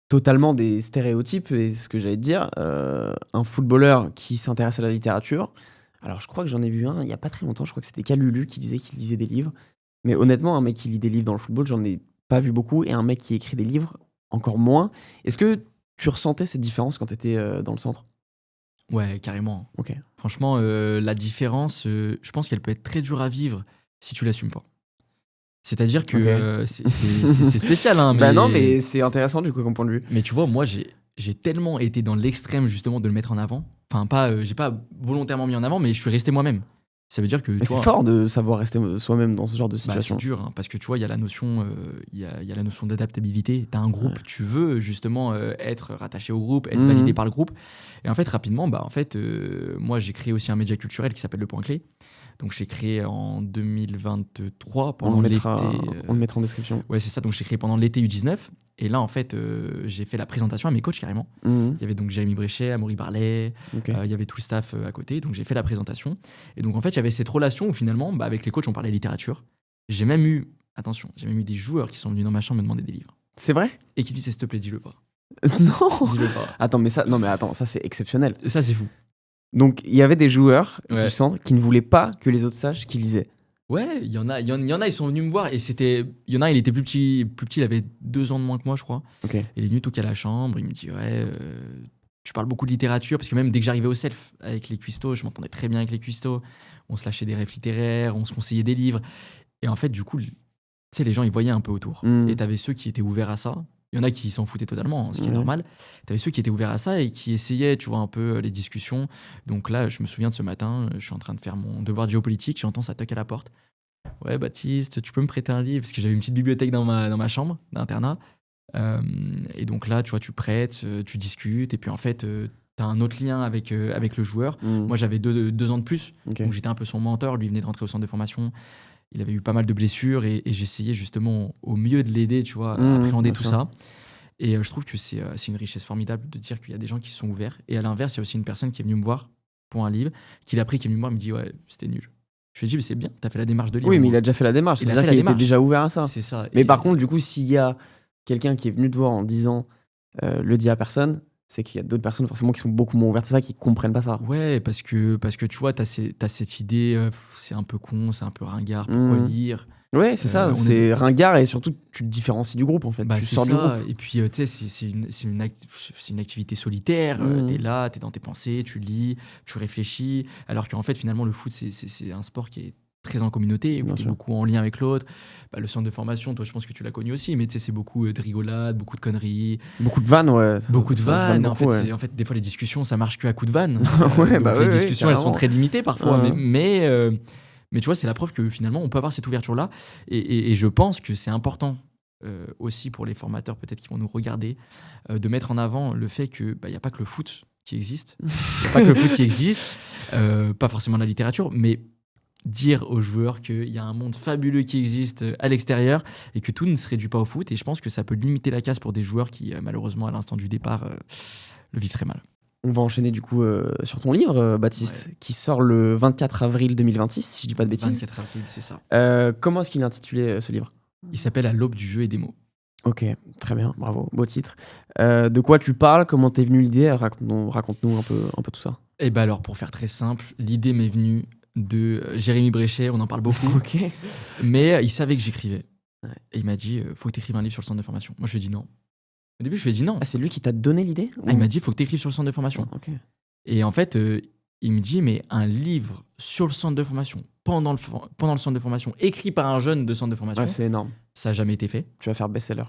totalement des stéréotypes, et ce que j'allais te dire, un footballeur qui s'intéresse à la littérature, alors je crois que j'en ai vu un il n'y a pas très longtemps, je crois que c'était Calulu qui disait qu'il lisait des livres, mais honnêtement, un mec qui lit des livres dans le football, j'en ai pas vu beaucoup, et un mec qui écrit des livres, encore moins. Est-ce que tu ressentais cette différence quand tu étais dans le centre? Ouais, carrément. Ok. Franchement, la différence, je pense qu'elle peut être très dure à vivre si tu l'assumes pas. C'est-à-dire que Ok. c'est spécial, hein, Bah non, mais c'est intéressant du coup comme point de vue. mais tu vois, moi, j'ai tellement été dans l'extrême justement de le mettre en avant. Enfin, pas, j'ai pas volontairement mis en avant, mais je suis resté moi-même. Ça veut dire que, Mais tu c'est vois, fort de savoir rester soi-même dans ce genre de bah, c'est situation. dur, hein, parce que tu vois, il y a la notion, il y a la notion d'adaptabilité. Tu as un groupe, Ouais. tu veux justement être rattaché au groupe, être Mhm. validé par le groupe. Et en fait, rapidement, moi, j'ai créé aussi un média culturel qui s'appelle Le Point Clé. Donc, j'ai créé en 2023 pendant l'été. On le mettra en description. Ouais, c'est ça. Donc, j'ai créé pendant l'été U19. Et là, en fait, j'ai fait la présentation à mes coachs carrément. Mhm. Il y avait donc Jérémy Bréchet, Amaury Barlet, Ok. il y avait tout le staff à côté. Donc, j'ai fait la présentation. Et donc, en fait, il y avait cette relation où finalement, bah, avec les coachs, on parlait littérature. J'ai même eu des joueurs qui sont venus dans ma chambre me demander des livres. C'est vrai? Et qui disent, s'il te plaît, dis-le pas. Non. Dis-le pas. Attends, mais ça c'est exceptionnel. Et ça, c'est fou. Donc il y avait des joueurs Ouais. du centre qui ne voulaient pas que les autres sachent qu'ils lisaient. Ouais, il y en a, ils sont venus me voir. Et il y en a, il était plus petit, il avait 2 ans de moins que moi, je crois. Ok. Il est venu toquer à la chambre, il me dit ouais, tu parles beaucoup de littérature, parce que même dès que j'arrivais au self avec les cuistots, je m'entendais très bien avec les cuistots, on se lâchait des rêves littéraires, on se conseillait des livres, et en fait du coup, tu sais, les gens ils voyaient un peu autour, et t'avais ceux qui étaient ouverts à ça, il y en a qui s'en foutaient totalement, hein, ce qui est Ouais. normal, t'avais ceux qui étaient ouverts à ça et qui essayaient, tu vois, un peu les discussions. Donc là, je me souviens de ce matin, je suis en train de faire mon devoir de géopolitique, j'entends ça toque à la porte. Ouais, Baptiste, tu peux me prêter un livre? Parce que j'avais une petite bibliothèque dans ma chambre d'internat. Et donc là, tu vois, tu prêtes, tu discutes, et puis en fait, tu as un autre lien avec le joueur. Moi, j'avais 2 ans de plus, Ok. donc j'étais un peu son mentor. Lui venait de rentrer au centre de formation. Il avait eu pas mal de blessures, et j'essayais justement au mieux de l'aider, tu vois, à appréhender bien tout sûr. ça. Et je trouve que c'est une richesse formidable de dire qu'il y a des gens qui sont ouverts. Et à l'inverse, il y a aussi une personne qui est venue me voir pour un livre, qui l'a pris, qui est venue me voir, il me dit ouais, c'était nul. Je lui ai dit, mais c'est bien, t'as fait la démarche de lire. Oui, au mais il moins. a déjà fait la démarche. Il a C'est-à-dire fait la qu'il était démarche. déjà ouvert à ça. C'est ça. Mais Et- par contre, du coup, s'il y a quelqu'un qui est venu te voir en disant le dit à personne, c'est qu'il y a d'autres personnes forcément qui sont beaucoup moins ouvertes à ça, qui comprennent pas ça. Ouais, parce que tu vois, t'as cette idée, c'est un peu con, c'est un peu ringard, pourquoi lire? Ouais, c'est ça, On est c'est ringard et surtout tu te différencies du groupe en fait. Bah, Tu c'est sors du groupe. ça. Et puis, tu sais, c'est une activité solitaire. T'es là, t'es dans tes pensées, tu lis, tu réfléchis. Alors qu'en fait, finalement, le foot, c'est un sport qui est très en communauté, où Bien t'es sûr. beaucoup en lien avec l'autre. Bah, le centre de formation, toi, je pense que tu l'as connu aussi, mais tu sais, c'est beaucoup de rigolade, beaucoup de conneries, Beaucoup de vannes, ouais. beaucoup de Ça se vanne vannes. beaucoup, ouais. En fait, des fois, les discussions, ça marche que à coups de vannes. Ouais, Donc, bah les oui, discussions, elles sont carrément. très limitées parfois, Ouais. mais tu vois, c'est la preuve que finalement, on peut avoir cette ouverture-là. Et je pense que c'est important aussi pour les formateurs, peut-être qui vont nous regarder, de mettre en avant le fait qu'il n'y a pas que le foot qui existe. Il n'y a pas que le foot qui existe, pas forcément la littérature, mais dire aux joueurs qu'il y a un monde fabuleux qui existe à l'extérieur et que tout ne se réduit pas au foot. Et je pense que ça peut limiter la casse pour des joueurs qui, malheureusement, à l'instant du départ, le vivent très mal. On va enchaîner du coup sur ton livre, Baptiste, qui sort le 24 avril 2026, si je dis pas de bêtises. 24 avril, c'est ça. Comment est-ce qu'il est intitulé ce livre? Il s'appelle À l'aube du jeu et des mots. Ok, très bien, bravo, beau titre. De quoi tu parles? Comment t'es venu l'idée? Raconte-nous un peu tout ça. Et ben alors, pour faire très simple, l'idée m'est venue de Jérémy Bréchet, on en parle beaucoup, Ok. mais il savait que j'écrivais. Ouais. Et il m'a dit, faut que tu écrives un livre sur le centre de formation. Moi, je lui ai dit non. Au début, je lui ai dit non. Ah, c'est lui qui t'a donné l'idée? Il m'a dit, faut que tu écrives sur le centre de formation. Ok. Et en fait, il me dit, mais un livre sur le centre de formation, pendant le centre de formation, écrit par un jeune de centre de formation, Ouais, c'est énorme. ça n'a jamais été fait. Tu vas faire best-seller.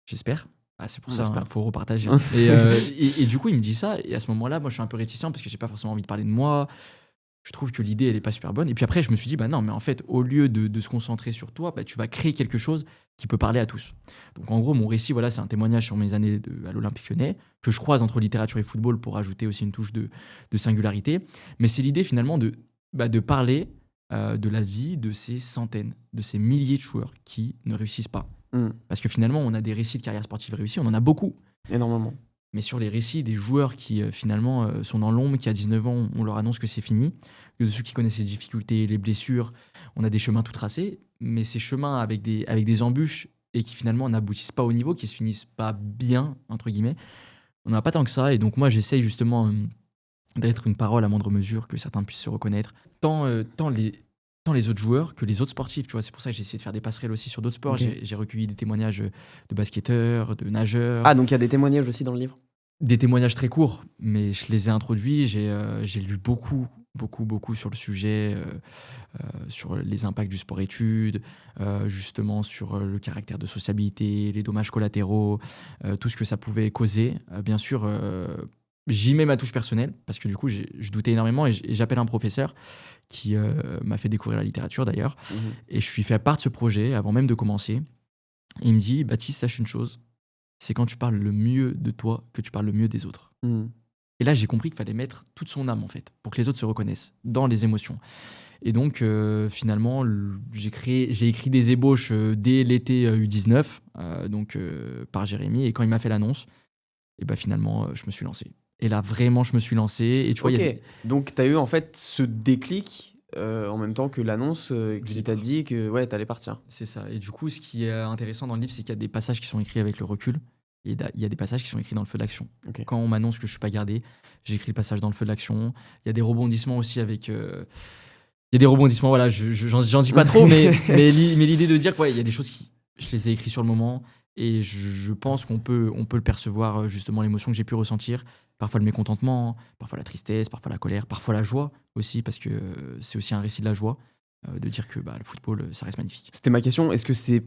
J'espère. Ah, c'est pour On ça, espère. il faut repartager. Et du coup, il me dit ça. Et à ce moment-là, moi, je suis un peu réticent parce que j'ai pas forcément envie de parler de moi. Je trouve que l'idée, elle est pas super bonne. Et puis après, je me suis dit, bah non, mais en fait, au lieu de se concentrer sur toi, bah, tu vas créer quelque chose qui peut parler à tous. Donc en gros, mon récit, voilà, c'est un témoignage sur mes années à l'Olympique Lyonnais, que je croise entre littérature et football pour ajouter aussi une touche de singularité. Mais c'est l'idée finalement de parler de la vie de ces centaines, de ces milliers de joueurs qui ne réussissent pas. Parce que finalement, on a des récits de carrière sportive réussis, on en a beaucoup. Énormément. Mais sur les récits des joueurs qui finalement sont dans l'ombre, qui à 19 ans, on leur annonce que c'est fini, de ceux qui connaissent les difficultés, les blessures, on a des chemins tout tracés, mais ces chemins avec des embûches et qui finalement n'aboutissent pas au niveau, qui se finissent pas bien, entre guillemets, on n'en a pas tant que ça. Et donc moi, j'essaye justement d'être une parole à moindre mesure, que certains puissent se reconnaître, tant les autres joueurs que les autres sportifs. Tu vois, c'est pour ça que j'ai essayé de faire des passerelles aussi sur d'autres sports. Ok. J'ai recueilli des témoignages de basketteurs, de nageurs. Ah, donc il y a des témoignages aussi dans le livre? Des témoignages très courts, mais je les ai introduits. J'ai lu beaucoup sur le sujet, sur les impacts du sport-études, justement sur le caractère de sociabilité, les dommages collatéraux, tout ce que ça pouvait causer. Bien sûr, j'y mets ma touche personnelle, parce que du coup, je doutais énormément et j'appelle un professeur qui m'a fait découvrir la littérature d'ailleurs. Et je lui fais part de ce projet avant même de commencer. Et il me dit, Baptiste, sache une chose, c'est quand tu parles le mieux de toi que tu parles le mieux des autres. Et là, j'ai compris qu'il fallait mettre toute son âme, en fait, pour que les autres se reconnaissent dans les émotions. Et donc, finalement, j'ai écrit des ébauches dès l'été U19, par Jérémy. Et quand il m'a fait l'annonce, et ben finalement, je me suis lancé. Et là, vraiment, je me suis lancé. Et tu vois, Ok, donc tu as eu en fait ce déclic en même temps que l'annonce qui t'a dit que ouais, t'allais partir. C'est ça. Et du coup, ce qui est intéressant dans le livre, c'est qu'il y a des passages qui sont écrits avec le recul. Et il y a des passages qui sont écrits dans le feu de l'action. Ok. Quand on m'annonce que je ne suis pas gardé, j'écris le passage dans le feu de l'action. Il y a des rebondissements aussi avec... Il y a des rebondissements, voilà, j'en dis pas trop, mais l'idée de dire qu'il y a des choses qui... Je les ai écrits sur le moment et je pense qu'on peut le percevoir, justement, l'émotion que j'ai pu ressentir. Parfois le mécontentement, parfois la tristesse, parfois la colère, parfois la joie aussi, parce que c'est aussi un récit de la joie, de dire que le football, ça reste magnifique. C'était ma question, est-ce que c'est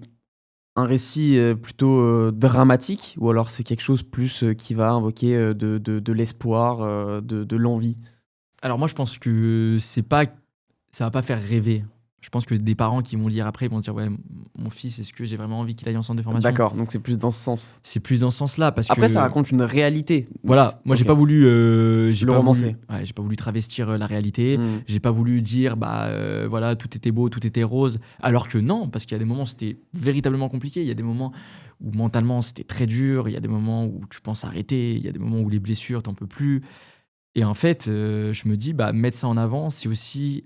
un récit plutôt dramatique ou alors c'est quelque chose plus qui va invoquer de l'espoir, de l'envie? Alors moi, je pense que ça va pas faire rêver. Je pense que des parents qui vont lire après vont dire, ouais, mon fils, est-ce que j'ai vraiment envie qu'il aille en centre de formation? D'accord, donc c'est plus dans ce sens. C'est plus dans ce sens-là, parce Après, que... ça raconte une réalité. Voilà, moi, Ok. j'ai pas voulu... Le romancer. J'ai pas voulu travestir la réalité. Mm. J'ai pas voulu dire, voilà, tout était beau, tout était rose. Alors que non, parce qu'il y a des moments où c'était véritablement compliqué. Il y a des moments où mentalement, c'était très dur. Il y a des moments où tu penses arrêter. Il y a des moments où les blessures, t'en peux plus. Et en fait, je me dis, mettre ça en avant, c'est aussi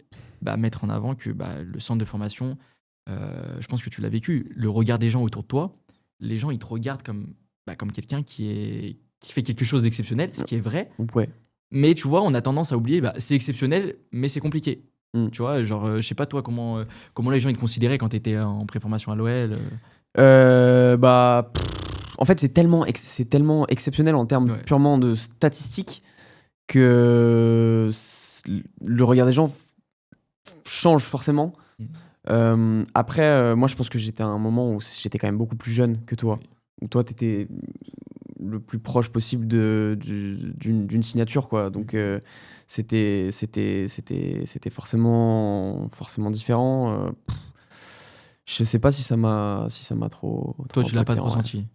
mettre en avant que le centre de formation, je pense que tu l'as vécu, le regard des gens autour de toi, les gens, ils te regardent comme quelqu'un qui qui fait quelque chose d'exceptionnel, ce qui est vrai. Ouais. Mais tu vois, on a tendance à oublier, c'est exceptionnel, mais c'est compliqué. Tu vois, genre, je sais pas toi comment les gens ils te considéraient quand t'étais en préformation à l'OL. En fait, c'est tellement exceptionnel en termes purement de statistiques que le regard des gens change forcément. Après, moi, je pense que j'étais à un moment où j'étais quand même beaucoup plus jeune que toi. Où toi, t'étais le plus proche possible d'une signature, quoi. Donc, c'était forcément différent. Je sais pas si ça m'a trop. Toi, tu l'as pas impacté, trop en vrai. ressenti.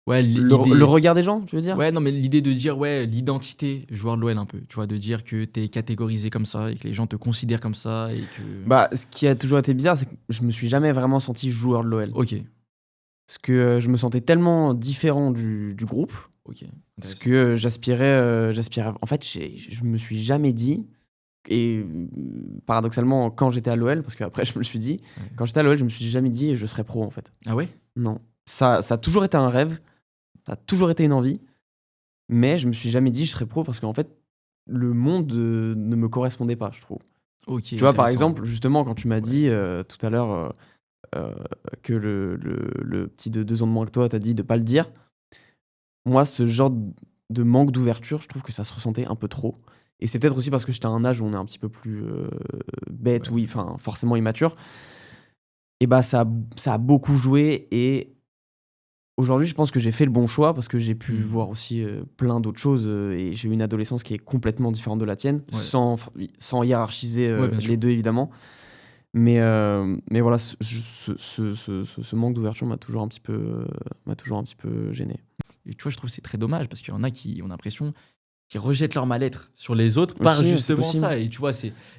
Ouais, Le regard des gens, tu veux dire? Ouais, non, mais l'idée de dire, l'identité joueur de l'OL un peu. Tu vois, de dire que t'es catégorisé comme ça et que les gens te considèrent comme ça et que. Ce qui a toujours été bizarre, c'est que je me suis jamais vraiment senti joueur de l'OL. Ok. Parce que je me sentais tellement différent du groupe. Ok. Parce que j'aspirais. En fait, je me suis jamais dit. Et paradoxalement, quand j'étais à l'OL, parce qu'après je me le suis dit, quand j'étais à l'OL, je me suis jamais dit je serais pro en fait. Ah ouais? Non. Ça a toujours été un rêve, ça a toujours été une envie, mais je me suis jamais dit je serais pro parce qu'en fait, le monde ne me correspondait pas, je trouve. Ok. Tu vois, par exemple, justement, quand tu m'as dit tout à l'heure que le petit de 2 ans de moins que toi t'a dit de pas le dire, moi, ce genre de manque d'ouverture, je trouve que ça se ressentait un peu trop. Et c'est peut-être aussi parce que j'étais à un âge où on est un petit peu plus bête, oui, enfin forcément immature. Et ça a beaucoup joué. Et aujourd'hui, je pense que j'ai fait le bon choix parce que j'ai pu voir aussi plein d'autres choses. Et j'ai eu une adolescence qui est complètement différente de la tienne, sans hiérarchiser les deux évidemment. Mais voilà, ce manque d'ouverture m'a toujours un petit peu gêné. Et tu vois, je trouve que c'est très dommage parce qu'il y en a qui ont l'impression qui rejettent leur mal-être sur les autres par justement ça. Et tu vois,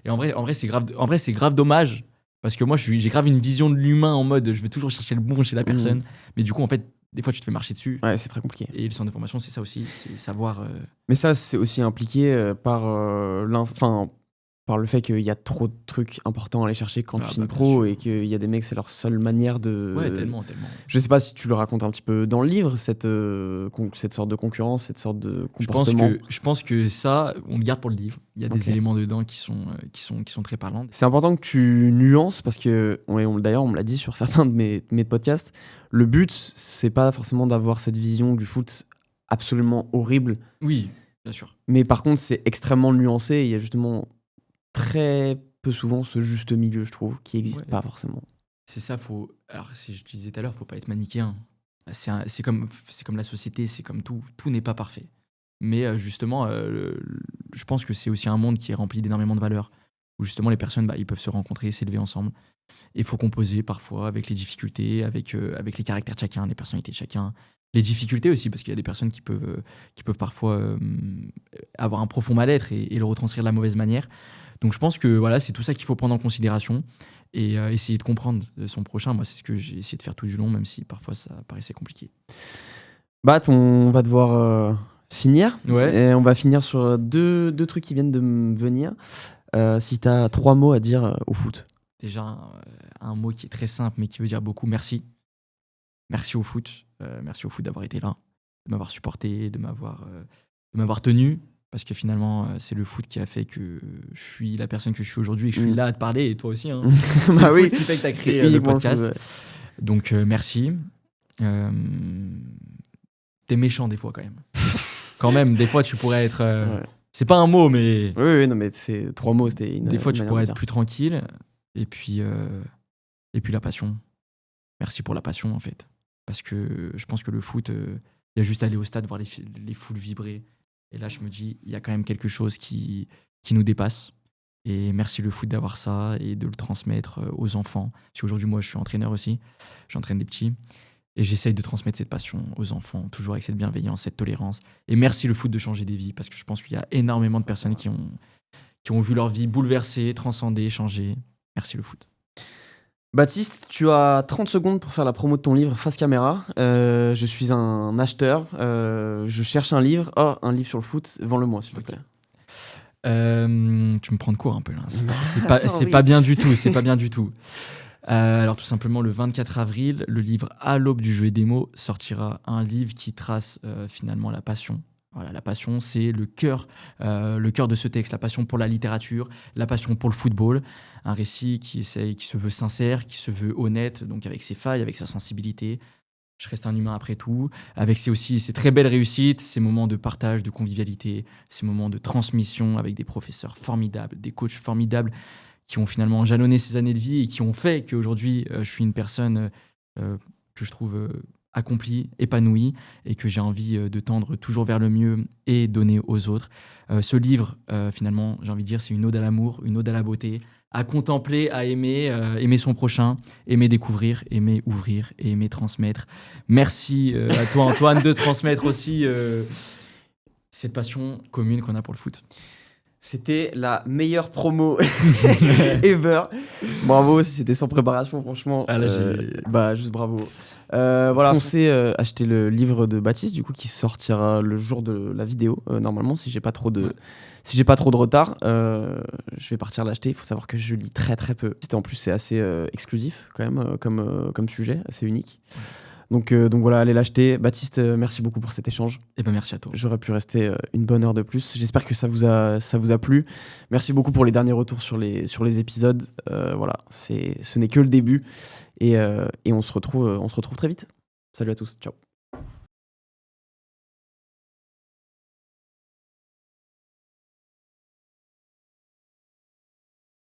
en vrai c'est grave dommage parce que moi j'ai grave une vision de l'humain en mode je vais toujours chercher le bon chez la personne. Mais du coup en fait des fois tu te fais marcher dessus. Ouais, c'est très compliqué. Et le centre de formation c'est ça aussi, c'est savoir. Mais ça c'est aussi impliqué par le fait qu'il y a trop de trucs importants à aller chercher quand tu signes pro et qu'il y a des mecs, c'est leur seule manière de. Ouais, tellement. Je sais pas si tu le racontes un petit peu dans le livre, cette sorte de concurrence, cette sorte de comportement. Je pense que ça, on le garde pour le livre. Il y a des éléments dedans qui sont très parlants. C'est important que tu nuances parce que, d'ailleurs, on me l'a dit sur certains de mes podcasts, le but, c'est pas forcément d'avoir cette vision du foot absolument horrible. Oui, bien sûr. Mais par contre, c'est extrêmement nuancé et il y a justement très peu souvent ce juste milieu, je trouve, qui n'existe pas forcément. C'est ça, alors si je te disais tout à l'heure, faut pas être manichéen. C'est comme la société, c'est comme tout n'est pas parfait. Mais justement, je pense que c'est aussi un monde qui est rempli d'énormément de valeurs, où justement les personnes, ils peuvent se rencontrer, s'élever ensemble. Et il faut composer parfois avec les difficultés, avec les caractères de chacun, les personnalités de chacun, les difficultés aussi, parce qu'il y a des personnes qui peuvent parfois avoir un profond mal-être et le retranscrire de la mauvaise manière. Donc je pense que voilà, c'est tout ça qu'il faut prendre en considération et essayer de comprendre son prochain. Moi, c'est ce que j'ai essayé de faire tout du long, même si parfois ça paraissait compliqué. On va devoir finir. Ouais. Et on va finir sur deux trucs qui viennent de me venir. Si tu as 3 mots à dire au foot. Déjà, un mot qui est très simple, mais qui veut dire beaucoup. Merci. Merci au foot. Merci au foot d'avoir été là, de m'avoir supporté, de m'avoir tenu. Parce que finalement, c'est le foot qui a fait que je suis la personne que je suis aujourd'hui et que je suis là à te parler, et toi aussi. Hein. C'est le foot qui fait que tu as créé le podcast. Donc, merci. T'es méchant des fois, quand même. Quand même, des fois, tu pourrais être... C'est pas un mot, mais... Oui, non, mais c'est 3 mots, c'était une... Des fois, tu pourrais être plus tranquille. Et puis la passion. Merci pour la passion, en fait. Parce que je pense que le foot, il y a juste à aller au stade, voir les foules vibrer. Et là, je me dis, il y a quand même quelque chose qui nous dépasse. Et merci le foot d'avoir ça et de le transmettre aux enfants. Parce qu'aujourd'hui, moi, je suis entraîneur aussi. J'entraîne des petits. Et j'essaye de transmettre cette passion aux enfants, toujours avec cette bienveillance, cette tolérance. Et merci le foot de changer des vies, parce que je pense qu'il y a énormément de personnes qui ont vu leur vie bouleversée, transcender, changer. Merci le foot. Baptiste, tu as 30 secondes pour faire la promo de ton livre Face Caméra. Je suis un acheteur, je cherche un livre. Oh, un livre sur le foot, vends-le-moi s'il te plaît. Tu me prends de court un peu là. C'est pas bien du tout. C'est pas bien du tout. Alors tout simplement, le 24 avril, le livre À l'aube du jeu et des mots sortira, un livre qui trace finalement la passion Voilà, la passion, c'est le cœur de ce texte, la passion pour la littérature, la passion pour le football. Un récit qui se veut sincère, qui se veut honnête, donc avec ses failles, avec sa sensibilité. Je reste un humain après tout, avec ses très belles réussites, ces moments de partage, de convivialité, ces moments de transmission avec des professeurs formidables, des coachs formidables qui ont finalement jalonné ces années de vie et qui ont fait qu'aujourd'hui, je suis une personne que je trouve accomplie, épanouie et que j'ai envie de tendre toujours vers le mieux et donner aux autres. Ce livre, finalement, j'ai envie de dire, c'est une ode à l'amour, une ode à la beauté, à contempler, à aimer, aimer son prochain, aimer découvrir, aimer ouvrir et aimer transmettre. Merci à toi, Antoine, de transmettre aussi cette passion commune qu'on a pour le foot. C'était la meilleure promo ever. Bravo, si c'était sans préparation, franchement. Juste bravo. Voilà, foncez acheter le livre de Baptiste, du coup, qui sortira le jour de la vidéo, normalement, si j'ai pas trop de retard. Je vais partir l'acheter. Il faut savoir que je lis très très peu. En plus, c'est assez exclusif quand même, comme sujet, assez unique. Donc voilà, allez l'acheter. Baptiste, merci beaucoup pour cet échange. Et ben merci à toi. J'aurais pu rester une bonne heure de plus. J'espère que ça vous a plu. Merci beaucoup pour les derniers retours sur les épisodes. Voilà, ce n'est que le début. Et on se retrouve très vite. Salut à tous. Ciao.